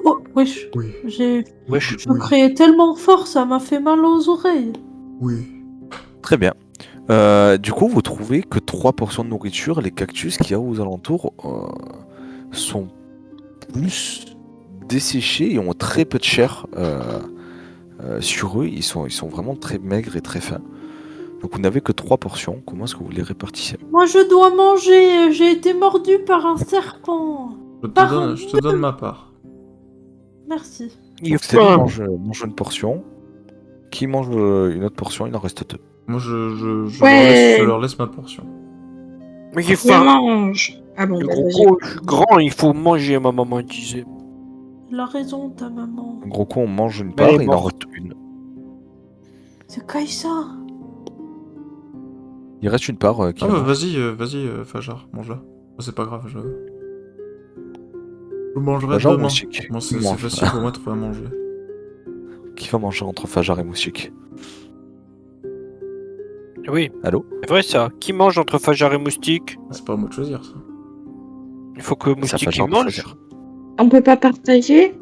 Oh, wesh. Oui. J'ai Wesh. Oui. crié tellement fort, ça m'a fait mal aux oreilles. Oui. Très bien. Du coup, vous trouvez que 3 portions de nourriture, les cactus qu'il y a aux alentours sont plus desséchés et ont très peu de chair sur eux. Ils sont vraiment très maigres et très fins. Donc vous n'avez que 3 portions. Comment est-ce que vous les répartissez? Moi, je dois manger. J'ai été mordu par un serpent. Je te donne ma part. Merci. Il Donc est Stéphane faim. mange une portion. Qui mange une autre portion? Il en reste 2. Moi, je Ouais. leur laisse ma portion. Mais il est Viens, faim. mange. Ah bon, Le bah, gros vas-y. con, je suis grand, il faut manger, ma maman disait. Elle a raison, ta maman. En gros, on mange une Mais part elle et est il en morte. reste une. C'est Kaïsa. Il reste une part qui Ah, la bah, mange. vas-y, Fajar, mange-la. C'est pas grave, je mangerai Fajar ou demain. Moussik? Moi, Qui c'est mange facile pour moi de trouver à manger. Qui va manger entre Fajar et Moussik? Oui, Allô? c'est vrai ça. Qui mange entre Fajar et Moustique? C'est pas à moi de choisir, ça. Il faut que C'est à Moustique Fajar il de mange. choisir. On peut pas partager?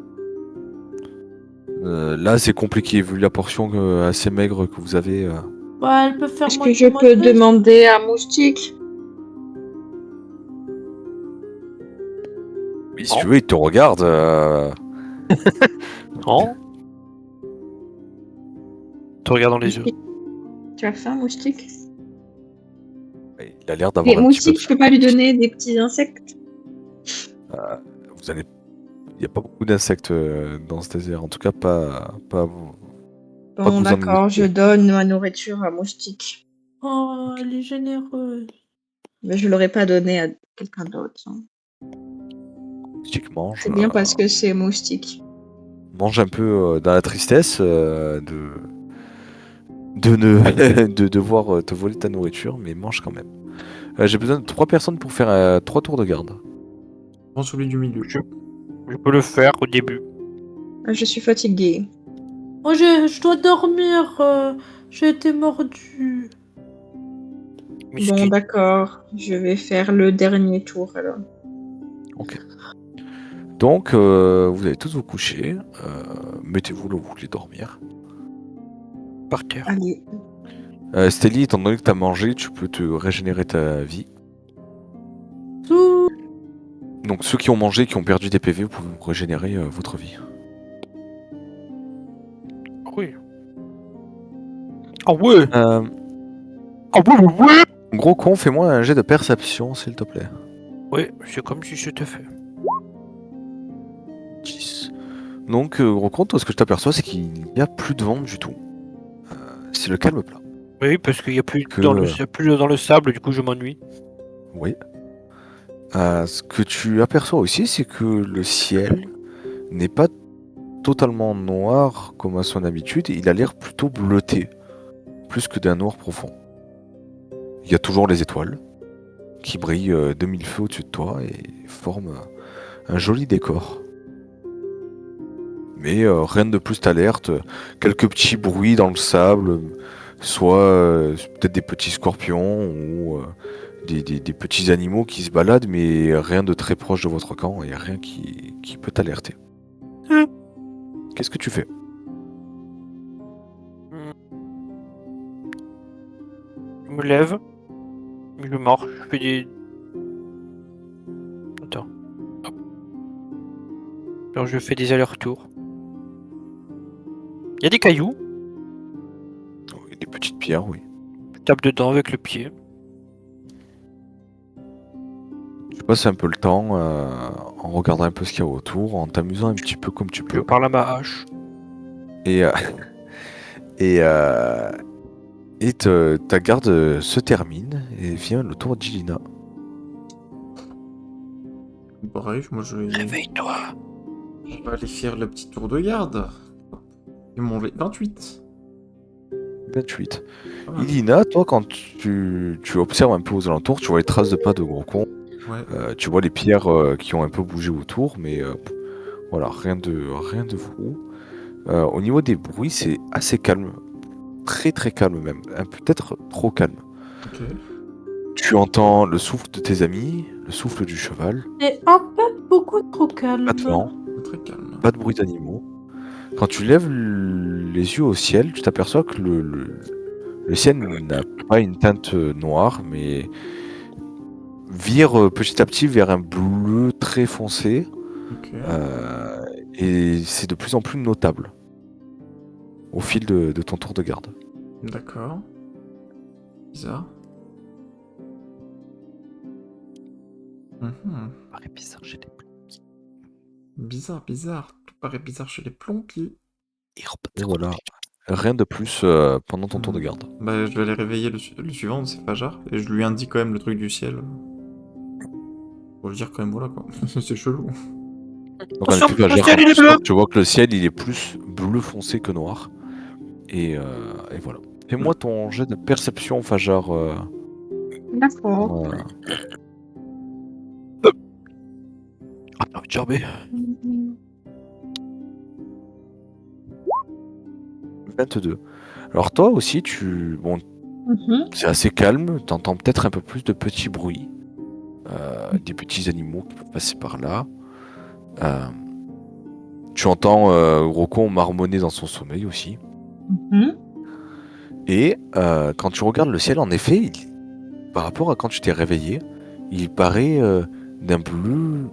Là, c'est compliqué vu la portion assez maigre que vous avez. Bah, elle peut faire Est-ce que je peux demander à Moustique? Oui, si tu veux, il te regarde. Non. Te regarde dans les yeux. Tu as faim, Moustique? Il a l'air Mais d'avoir un petit peu Moustique, je peux pas lui donner des petits insectes? Vous allez... Il n'y a pas beaucoup d'insectes dans ce désert. En tout cas, pas vous. Pas Bon, que vous en d'accord, ayez. je donne ma nourriture à Moustique. Oh, elle est généreuse. Mais je l'aurais pas donné à quelqu'un d'autre, hein. Moustique mange. C'est bien parce que c'est Moustique. Mange un peu dans la tristesse de devoir te voler ta nourriture, mais mange quand même. J'ai besoin de 3 personnes pour faire 3 tours de garde. Prends celui du milieu. Je peux le faire au début. Ah, je suis fatiguée. Moi, je dois dormir. J'ai été mordu. Bon, Moustique. d'accord. Je vais faire le dernier tour alors. Ok. Donc, vous allez tous vous coucher. Mettez-vous là où vous voulez dormir. Par terre. Allez. Stélie, étant donné que tu as mangé, tu peux te régénérer ta vie. Tout. Donc, ceux qui ont mangé, qui ont perdu des PV, vous pouvez vous régénérer votre vie. Oui. Ah ouais. Euh, Ah ouais. Gros con, fais-moi un jet de perception, s'il te plaît. Oui, c'est comme si je te fais. 10. Donc, gros con, toi, ce que je t'aperçois, c'est qu'il n'y a plus de vent du tout. C'est le calme plat. Oui, parce qu'il n'y a plus, Que- dans le sable, du coup je m'ennuie. Oui. Ce que tu aperçois aussi, c'est que le ciel n'est pas totalement noir comme à son habitude. Il a l'air plutôt bleuté, plus que d'un noir profond. Il y a toujours les étoiles qui brillent de mille feux au-dessus de toi et forment un joli décor. Mais rien de plus t'alerte. Quelques petits bruits dans le sable, soit peut-être des petits scorpions ou des petits animaux qui se baladent, mais rien de très proche de votre camp et rien qui peut t'alerter. Qu'est-ce que tu fais? Je me lève, je marche, je fais des... Attends. Hop. Alors je fais des allers-retours. Il y a des cailloux. pierre, oui. Je tape dedans avec le pied. Tu passes un peu le temps en regardant un peu ce qu'il y a autour, en t'amusant un petit peu comme tu Je peux. parle à ma hache. Et, ta garde se termine et vient le tour d'Ilina. Bref, moi je vais Réveille-toi. aller faire le petit tour de garde. Ils m'ont 28. 28. Pas mal. Ilina, toi, quand tu observes un peu aux alentours, tu vois les traces de pas de gros cons. Ouais. Tu vois les pierres qui ont un peu bougé autour, mais voilà, rien de fou. Au niveau des bruits, c'est assez calme. Très très calme même. Peut-être trop calme. Ok. Tu entends le souffle de tes amis, le souffle du cheval, Et un peu beaucoup trop calme. pas de vent, Très calme. pas de bruit d'animaux. Quand tu lèves les yeux au ciel, tu t'aperçois que le ciel n'a pas une teinte noire, mais vire petit à petit vers un bleu très foncé. Ok. Et c'est de plus en plus notable au fil de ton tour de garde. D'accord. Bizarre. Mhm. Paraît bizarre, j'ai des Bizarre. Tout paraît bizarre chez les plombiers. Et voilà, rien de plus pendant ton tour de garde. Bah, je vais aller réveiller le suivant, c'est Fajar, et je lui indique quand même le truc du ciel. Pour lui dire quand même, voilà quoi. C'est chelou. Donc en effet, Fajar, quand tu sors, tu vois que le ciel il est plus bleu foncé que noir. Et voilà. Fais-moi ton jet de perception, Fajar. D'accord. Ah, non, Gerbé. 22. Alors toi aussi, bon, Mhm. c'est assez calme, t'entends peut-être un peu plus de petits bruits, des petits animaux qui peuvent passer par là. Tu entends Rocco marmonner dans son sommeil aussi. Mhm. Et quand tu regardes le ciel, en effet, par rapport à quand tu t'es réveillé, il paraît d'un bleu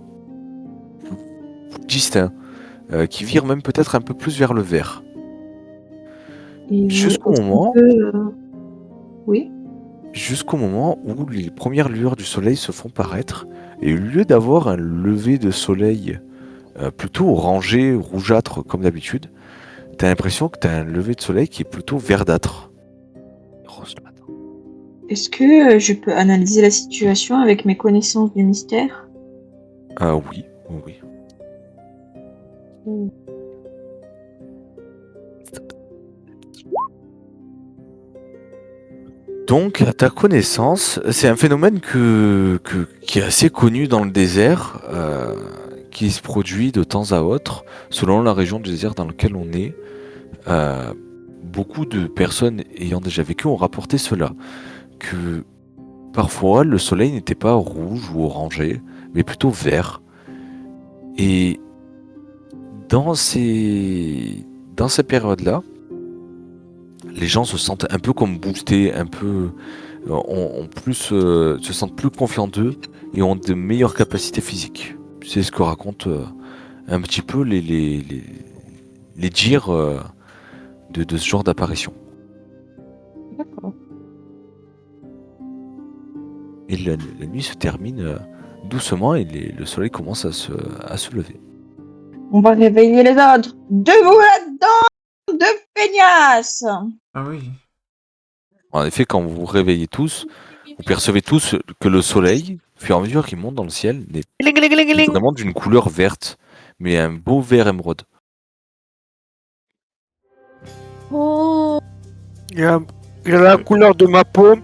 plus distinct, qui vire même peut-être un peu plus vers le vert. Et Jusqu'au est-ce moment... qu'on peut, Oui. Jusqu'au moment où les premières lueurs du soleil se font paraître, et au lieu d'avoir un lever de soleil plutôt rangé, rougeâtre comme d'habitude, t'as l'impression que t'as un lever de soleil qui est plutôt verdâtre. Rose le matin. Est-ce que je peux analyser la situation avec mes connaissances du mystère? Oui, oui. Donc, à ta connaissance, c'est un phénomène qui est assez connu dans le désert, qui se produit de temps à autre, selon la région du désert dans laquelle on est. Beaucoup de personnes ayant déjà vécu ont rapporté cela, que parfois le soleil n'était pas rouge ou orangé, mais plutôt vert. Et dans ces périodes-là, les gens se sentent un peu comme boostés, un peu se sentent plus confiants d'eux et ont de meilleures capacités physiques. C'est ce que racontent un petit peu les dires de ce genre d'apparition. D'accord. Et la nuit se termine doucement et le soleil commence à se lever. On va réveiller les autres. Debout là-dedans, de feignasses. Ah oui. En effet, quand vous vous réveillez tous, vous percevez tous que le soleil, au fur et à mesure qu'il monte dans le ciel, n'est vraiment d'une couleur verte, mais un beau vert émeraude. Oh, Il a la couleur de ma peau.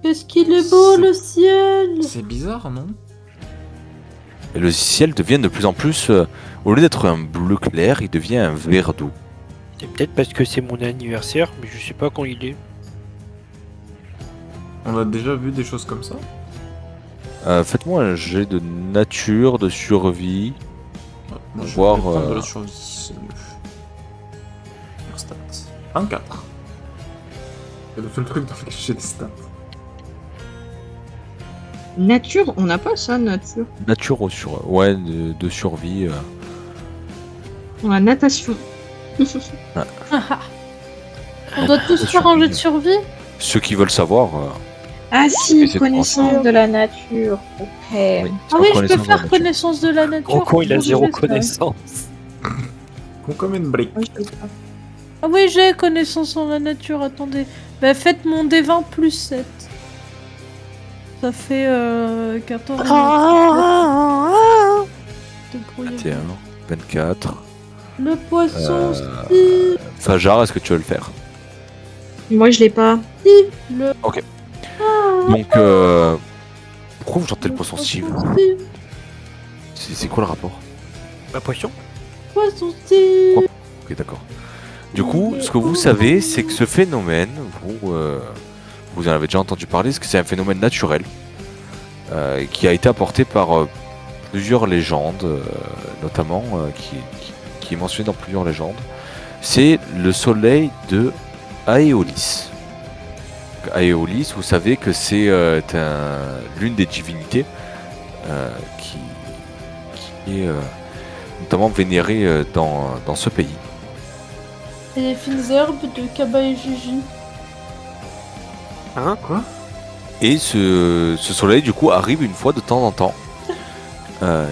qu'est-ce qu'il est beau C'est- le ciel! C'est bizarre, non? Et le ciel devient de plus en plus, au lieu d'être un bleu clair, il devient un vert d'eau. C'est peut-être parce que c'est mon anniversaire, mais je sais pas quand il est. On a déjà vu des choses comme ça? Faites-moi un jet de nature, de survie. Moi, je Voir, vais prendre de la euh, survie, c'est mieux. Meilleure stat. 24. C'est le seul truc dans lequel j'ai des stats. Nature, on n'a pas ça, nature. Nature ouais, de survie. On a natation. On doit tous faire un jet de survie. Ceux qui veulent savoir. Ah si, Essaie de connaissance penser. de la nature. Ok. Oui, Ah oui, je peux connaissance de la faire nature. connaissance de la nature. Rocco, il a Bon, zéro je vais ça. connaissance. Con comme une brique. Moi, je sais pas. Ah oui, j'ai connaissance en la nature, attendez. Bah faites mon D20 plus 7. Ça fait 14. Débrouillez-vous. 21, 24. Le poisson, Fajar, est-ce que tu veux le faire? Moi, je l'ai pas. Steve. Le Donc, pourquoi vous chantez le poisson Steve? Steve. C'est quoi le rapport? Ma potion. Poisson Steve. Ok, d'accord. Du coup, ce que vous savez, c'est que ce phénomène, vous en avez déjà entendu parler, c'est que c'est un phénomène naturel qui a été apporté par plusieurs légendes, notamment qui est mentionné dans plusieurs légendes. C'est le soleil de Aeolis. Aeolis, vous savez que c'est l'une des divinités qui est notamment vénérée dans ce pays. Et les fines herbes de Kaba et Gigi. Hein? Quoi? Et ce soleil, du coup, arrive une fois de temps en temps.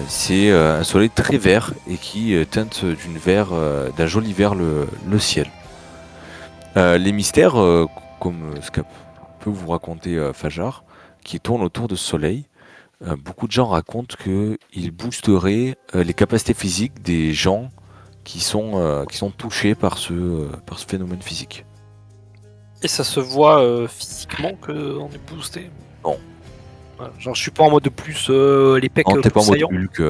C'est un soleil très vert et qui teinte d'un joli vert le ciel. Les mystères, comme ce qu'a peut vous raconter Fajar, qui tournent autour de ce soleil, beaucoup de gens racontent qu'il boosterait les capacités physiques des gens qui sont touchés par ce phénomène physique. Et ça se voit physiquement qu'on est boosté? Non. Voilà, genre, je suis pas en mode de plus les pecs Non, t'es pas en mode saillants. Hulk,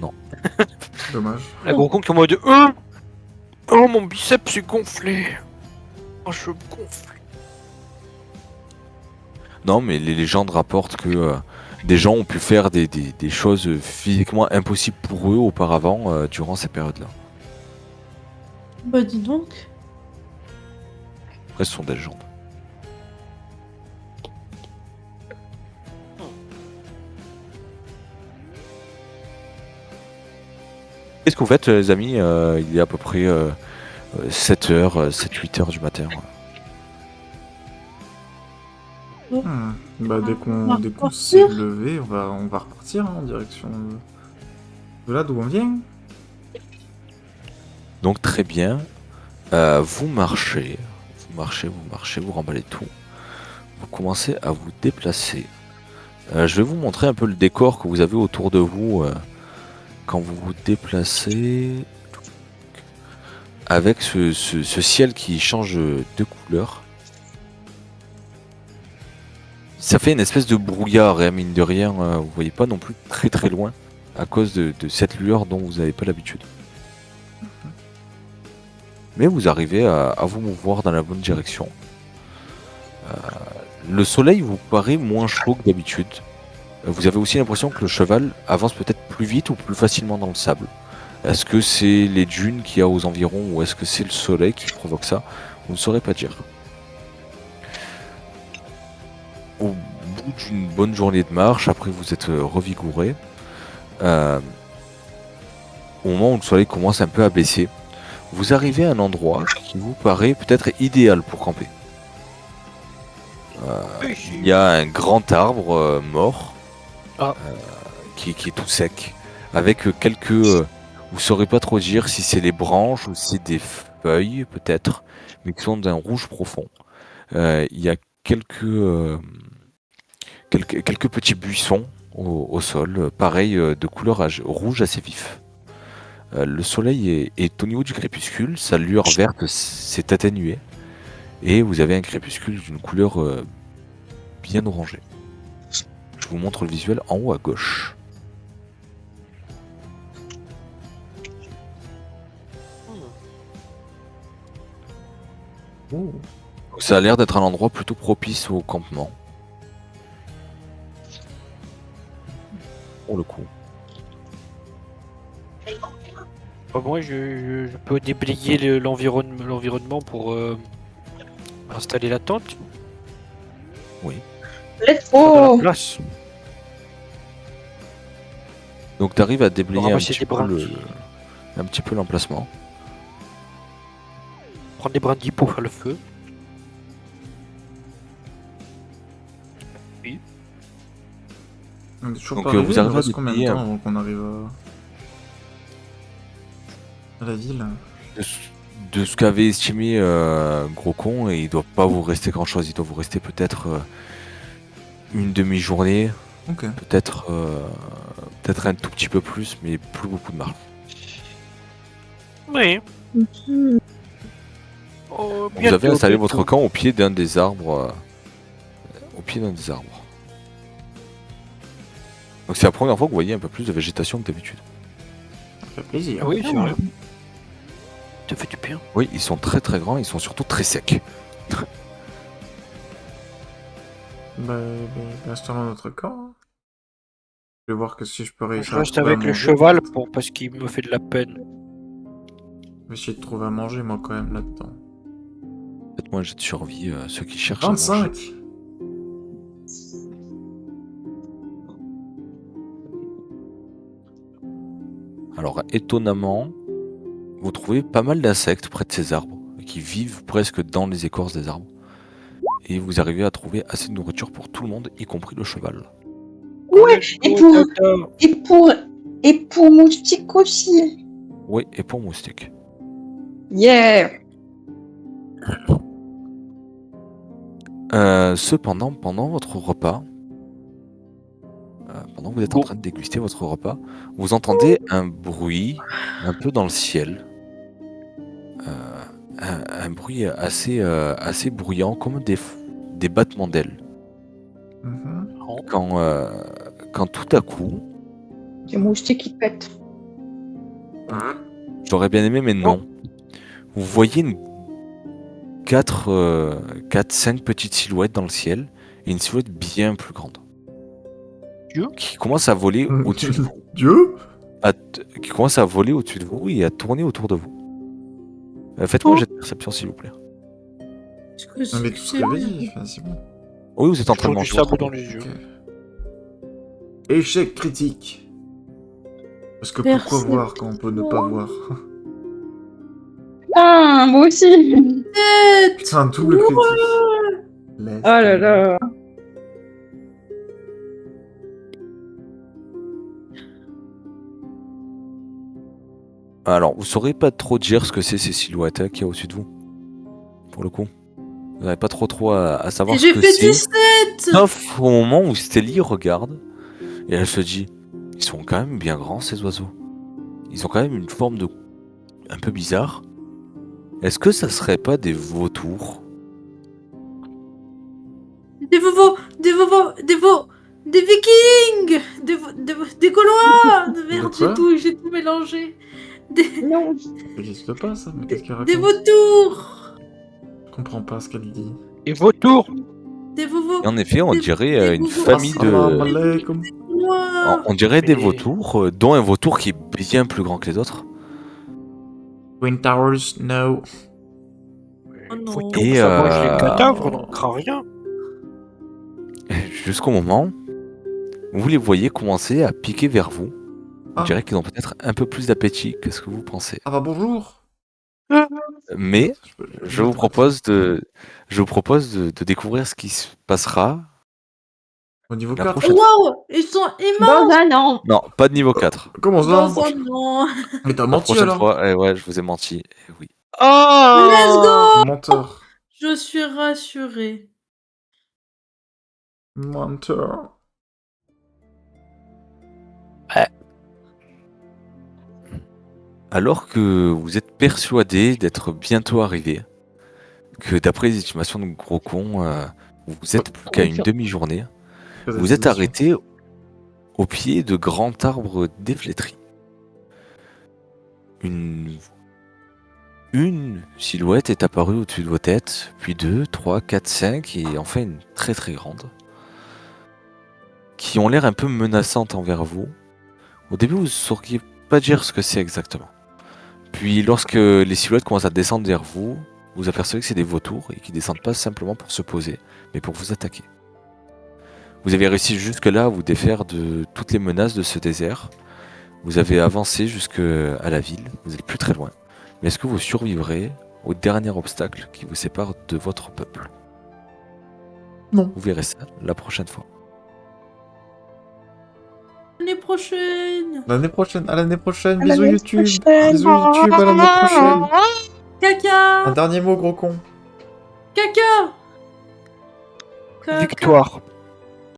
non. Dommage. La gros con qui est en mode oh mon biceps est gonflé. Oh, je gonfle. Non, mais les légendes rapportent que des gens ont pu faire des choses physiquement impossibles pour eux auparavant durant ces périodes-là. Bah dis donc. Après, ce sont des légendes. Qu'est-ce que vous faites, les amis? Il est à peu près 7h, 7-8h du matin. Bah, dès On va qu'on s'est repartir. levé, on va repartir en direction de là d'où on vient. Donc, très bien. Vous marchez, vous remballez tout. Vous commencez à vous déplacer. Je vais vous montrer un peu le décor que vous avez autour de vous quand vous vous déplacez. Avec ce ciel qui change de couleur. Ça fait une espèce de brouillard, et mine de rien, vous voyez pas non plus très très loin à cause de cette lueur dont vous n'avez pas l'habitude. Mais vous arrivez à vous mouvoir dans la bonne direction. Le soleil vous paraît moins chaud que d'habitude. Vous avez aussi l'impression que le cheval avance peut-être plus vite ou plus facilement dans le sable. Est-ce que c'est les dunes qu'il y a aux environs ou est-ce que c'est le soleil qui provoque ça? Vous ne saurez pas dire. Au bout d'une bonne journée de marche, après vous êtes revigouré, au moment où le soleil commence un peu à baisser, vous arrivez à un endroit qui vous paraît peut-être idéal pour camper. Il y a un grand arbre mort qui est tout sec, avec quelques... vous saurez pas trop dire si c'est les branches ou si c'est des feuilles peut-être, mais qui sont d'un rouge profond. Il y a quelques petits buissons au sol, pareil de couleur rouge assez vif. Le soleil est au niveau du crépuscule, sa lueur verte s'est atténuée et vous avez un crépuscule d'une couleur bien orangée. Je vous montre le visuel en haut à gauche. Oh. Ça a l'air d'être un endroit plutôt propice au campement. Pour le coup. Moi, je peux déblayer l'environnement pour installer la tente. Let's Faire de la go. place. Donc tu arrives à déblayer un Ramasser petit, des branches. un petit peu l'emplacement. Prendre des brindilles pour faire le feu. On est toujours Donc, pas arrivé, vous il nous arrivez à reste combien de déployer temps avant qu'on arrive à la ville? de ce qu'avait estimé Gros Con, et il doit pas vous rester grand chose. Il doit vous rester peut-être une demi-journée, Ok. peut-être un tout petit peu plus, mais plus beaucoup de marche. Oui. Mhm. Oh, Vous avez installé bientôt. votre camp au pied d'un des arbres. Donc c'est la première fois que vous voyez un peu plus de végétation que d'habitude. Ça fait plaisir. Ah oui, c'est vrai. Ça fait du bien. Oui, ils sont très très grands, ils sont surtout très secs. Installons notre camp. Je vais voir que si je peux Je réussir à reste trouver à avec le manger, cheval peut-être. parce qu'il me fait de la peine. Je vais essayer de trouver à manger, moi, quand même, là-dedans. Faites-moi un jet de survie, ceux qui cherchent à manger. 25. Alors étonnamment, vous trouvez pas mal d'insectes près de ces arbres, qui vivent presque dans les écorces des arbres. Et vous arrivez à trouver assez de nourriture pour tout le monde, y compris le cheval. Ouais, Oh, et pour moustique aussi. Oui, et pour moustique. Yeah. Cependant, pendant votre repas, pendant que vous êtes en train de déguster votre repas, vous entendez un bruit un peu dans le ciel. Un bruit assez bruyant, comme des battements d'ailes. Mhm. Quand tout à coup, Il y a moustique qui pète. j'aurais bien aimé, mais non. Vous voyez 4-5 petites silhouettes dans le ciel, et une silhouette bien plus grande. Dieu. Qui commence à voler au-dessus de vous. Dieu? Qui commence à voler au-dessus de vous et à tourner autour de vous. Faites-moi un jet de perception, s'il vous plaît. On est tous réveillés, enfin, c'est bon. Oui, vous êtes en train de du manger. sable votre dans repas. les yeux. Ok. Échec critique. Parce que pourquoi Perception. voir quand on peut ne pas voir? Ah, moi aussi. C'est un double critique. Laisse Oh là tomber. là. Alors, vous saurez pas trop dire ce que c'est ces silhouettes qu'il y a au-dessus de vous. Pour le coup. Vous n'avez pas trop à savoir Et ce j'ai que fait c'est. 17. Sauf au moment où Stelly regarde et elle se dit, ils sont quand même bien grands ces oiseaux. Ils ont quand même une forme de un peu bizarre. Est-ce que ça serait pas des vautours? Des vikings, des gaulois. Merde, quoi j'ai tout mélangé. Des Non. Ça n'existe pas ça, mais qu'est-ce qu'elle des raconte? vautours, Je comprends pas ce qu'elle dit. Et vautours. des vautours. Et en effet, on Des- dirait des une vautours. famille Assalamu de... alaikum. Gaulois. On dirait des Mais- vautours, dont un vautour qui est bien plus grand que les autres. Twin Towers, no. Oh non. Vautours, Et, ça mange les euh, cadavres, on n'en craint rien. Jusqu'au moment où vous les voyez commencer à piquer vers vous. On Ah. dirait qu'ils ont peut-être un peu plus d'appétit que ce que vous pensez. Ah bah bonjour. Mais peux- je vous propose de découvrir ce qui se passera Au niveau la 4. prochaine. Waouh, ils sont immenses. Dans un an. Non, pas de niveau 4. Comment ça? Dans un an. Mais t'as La menti prochaine alors. fois, ouais, je vous ai menti. Eh oui. Oh Let's go. Menteur. Je suis rassurée. Menteur. Alors que vous êtes persuadé d'être bientôt arrivé, que d'après les estimations de Gros Con, vous êtes plus qu'à une demi-journée, vous êtes arrêté au pied de grands arbres déflétris. Une silhouette est apparue au-dessus de vos têtes, puis 2, 3, 4, 5, et enfin une très très grande, qui ont l'air un peu menaçantes envers vous. Au début, vous ne sauriez pas dire ce que c'est exactement. Puis lorsque les silhouettes commencent à descendre vers vous, vous apercevez que c'est des vautours et qui descendent pas simplement pour se poser, mais pour vous attaquer. Vous avez réussi jusque-là à vous défaire de toutes les menaces de ce désert. Vous avez avancé jusqu'à la ville, vous n'êtes plus très loin. Mais est-ce que vous survivrez au dernier obstacle qui vous sépare de votre peuple? Non. Vous verrez ça la prochaine fois. L'année prochaine. L'année prochaine, à l'année prochaine. À Bisous l'année YouTube. prochaine. Bisous YouTube, à l'année prochaine. Un Caca. dernier mot, gros con. Caca. Caca. Victoire.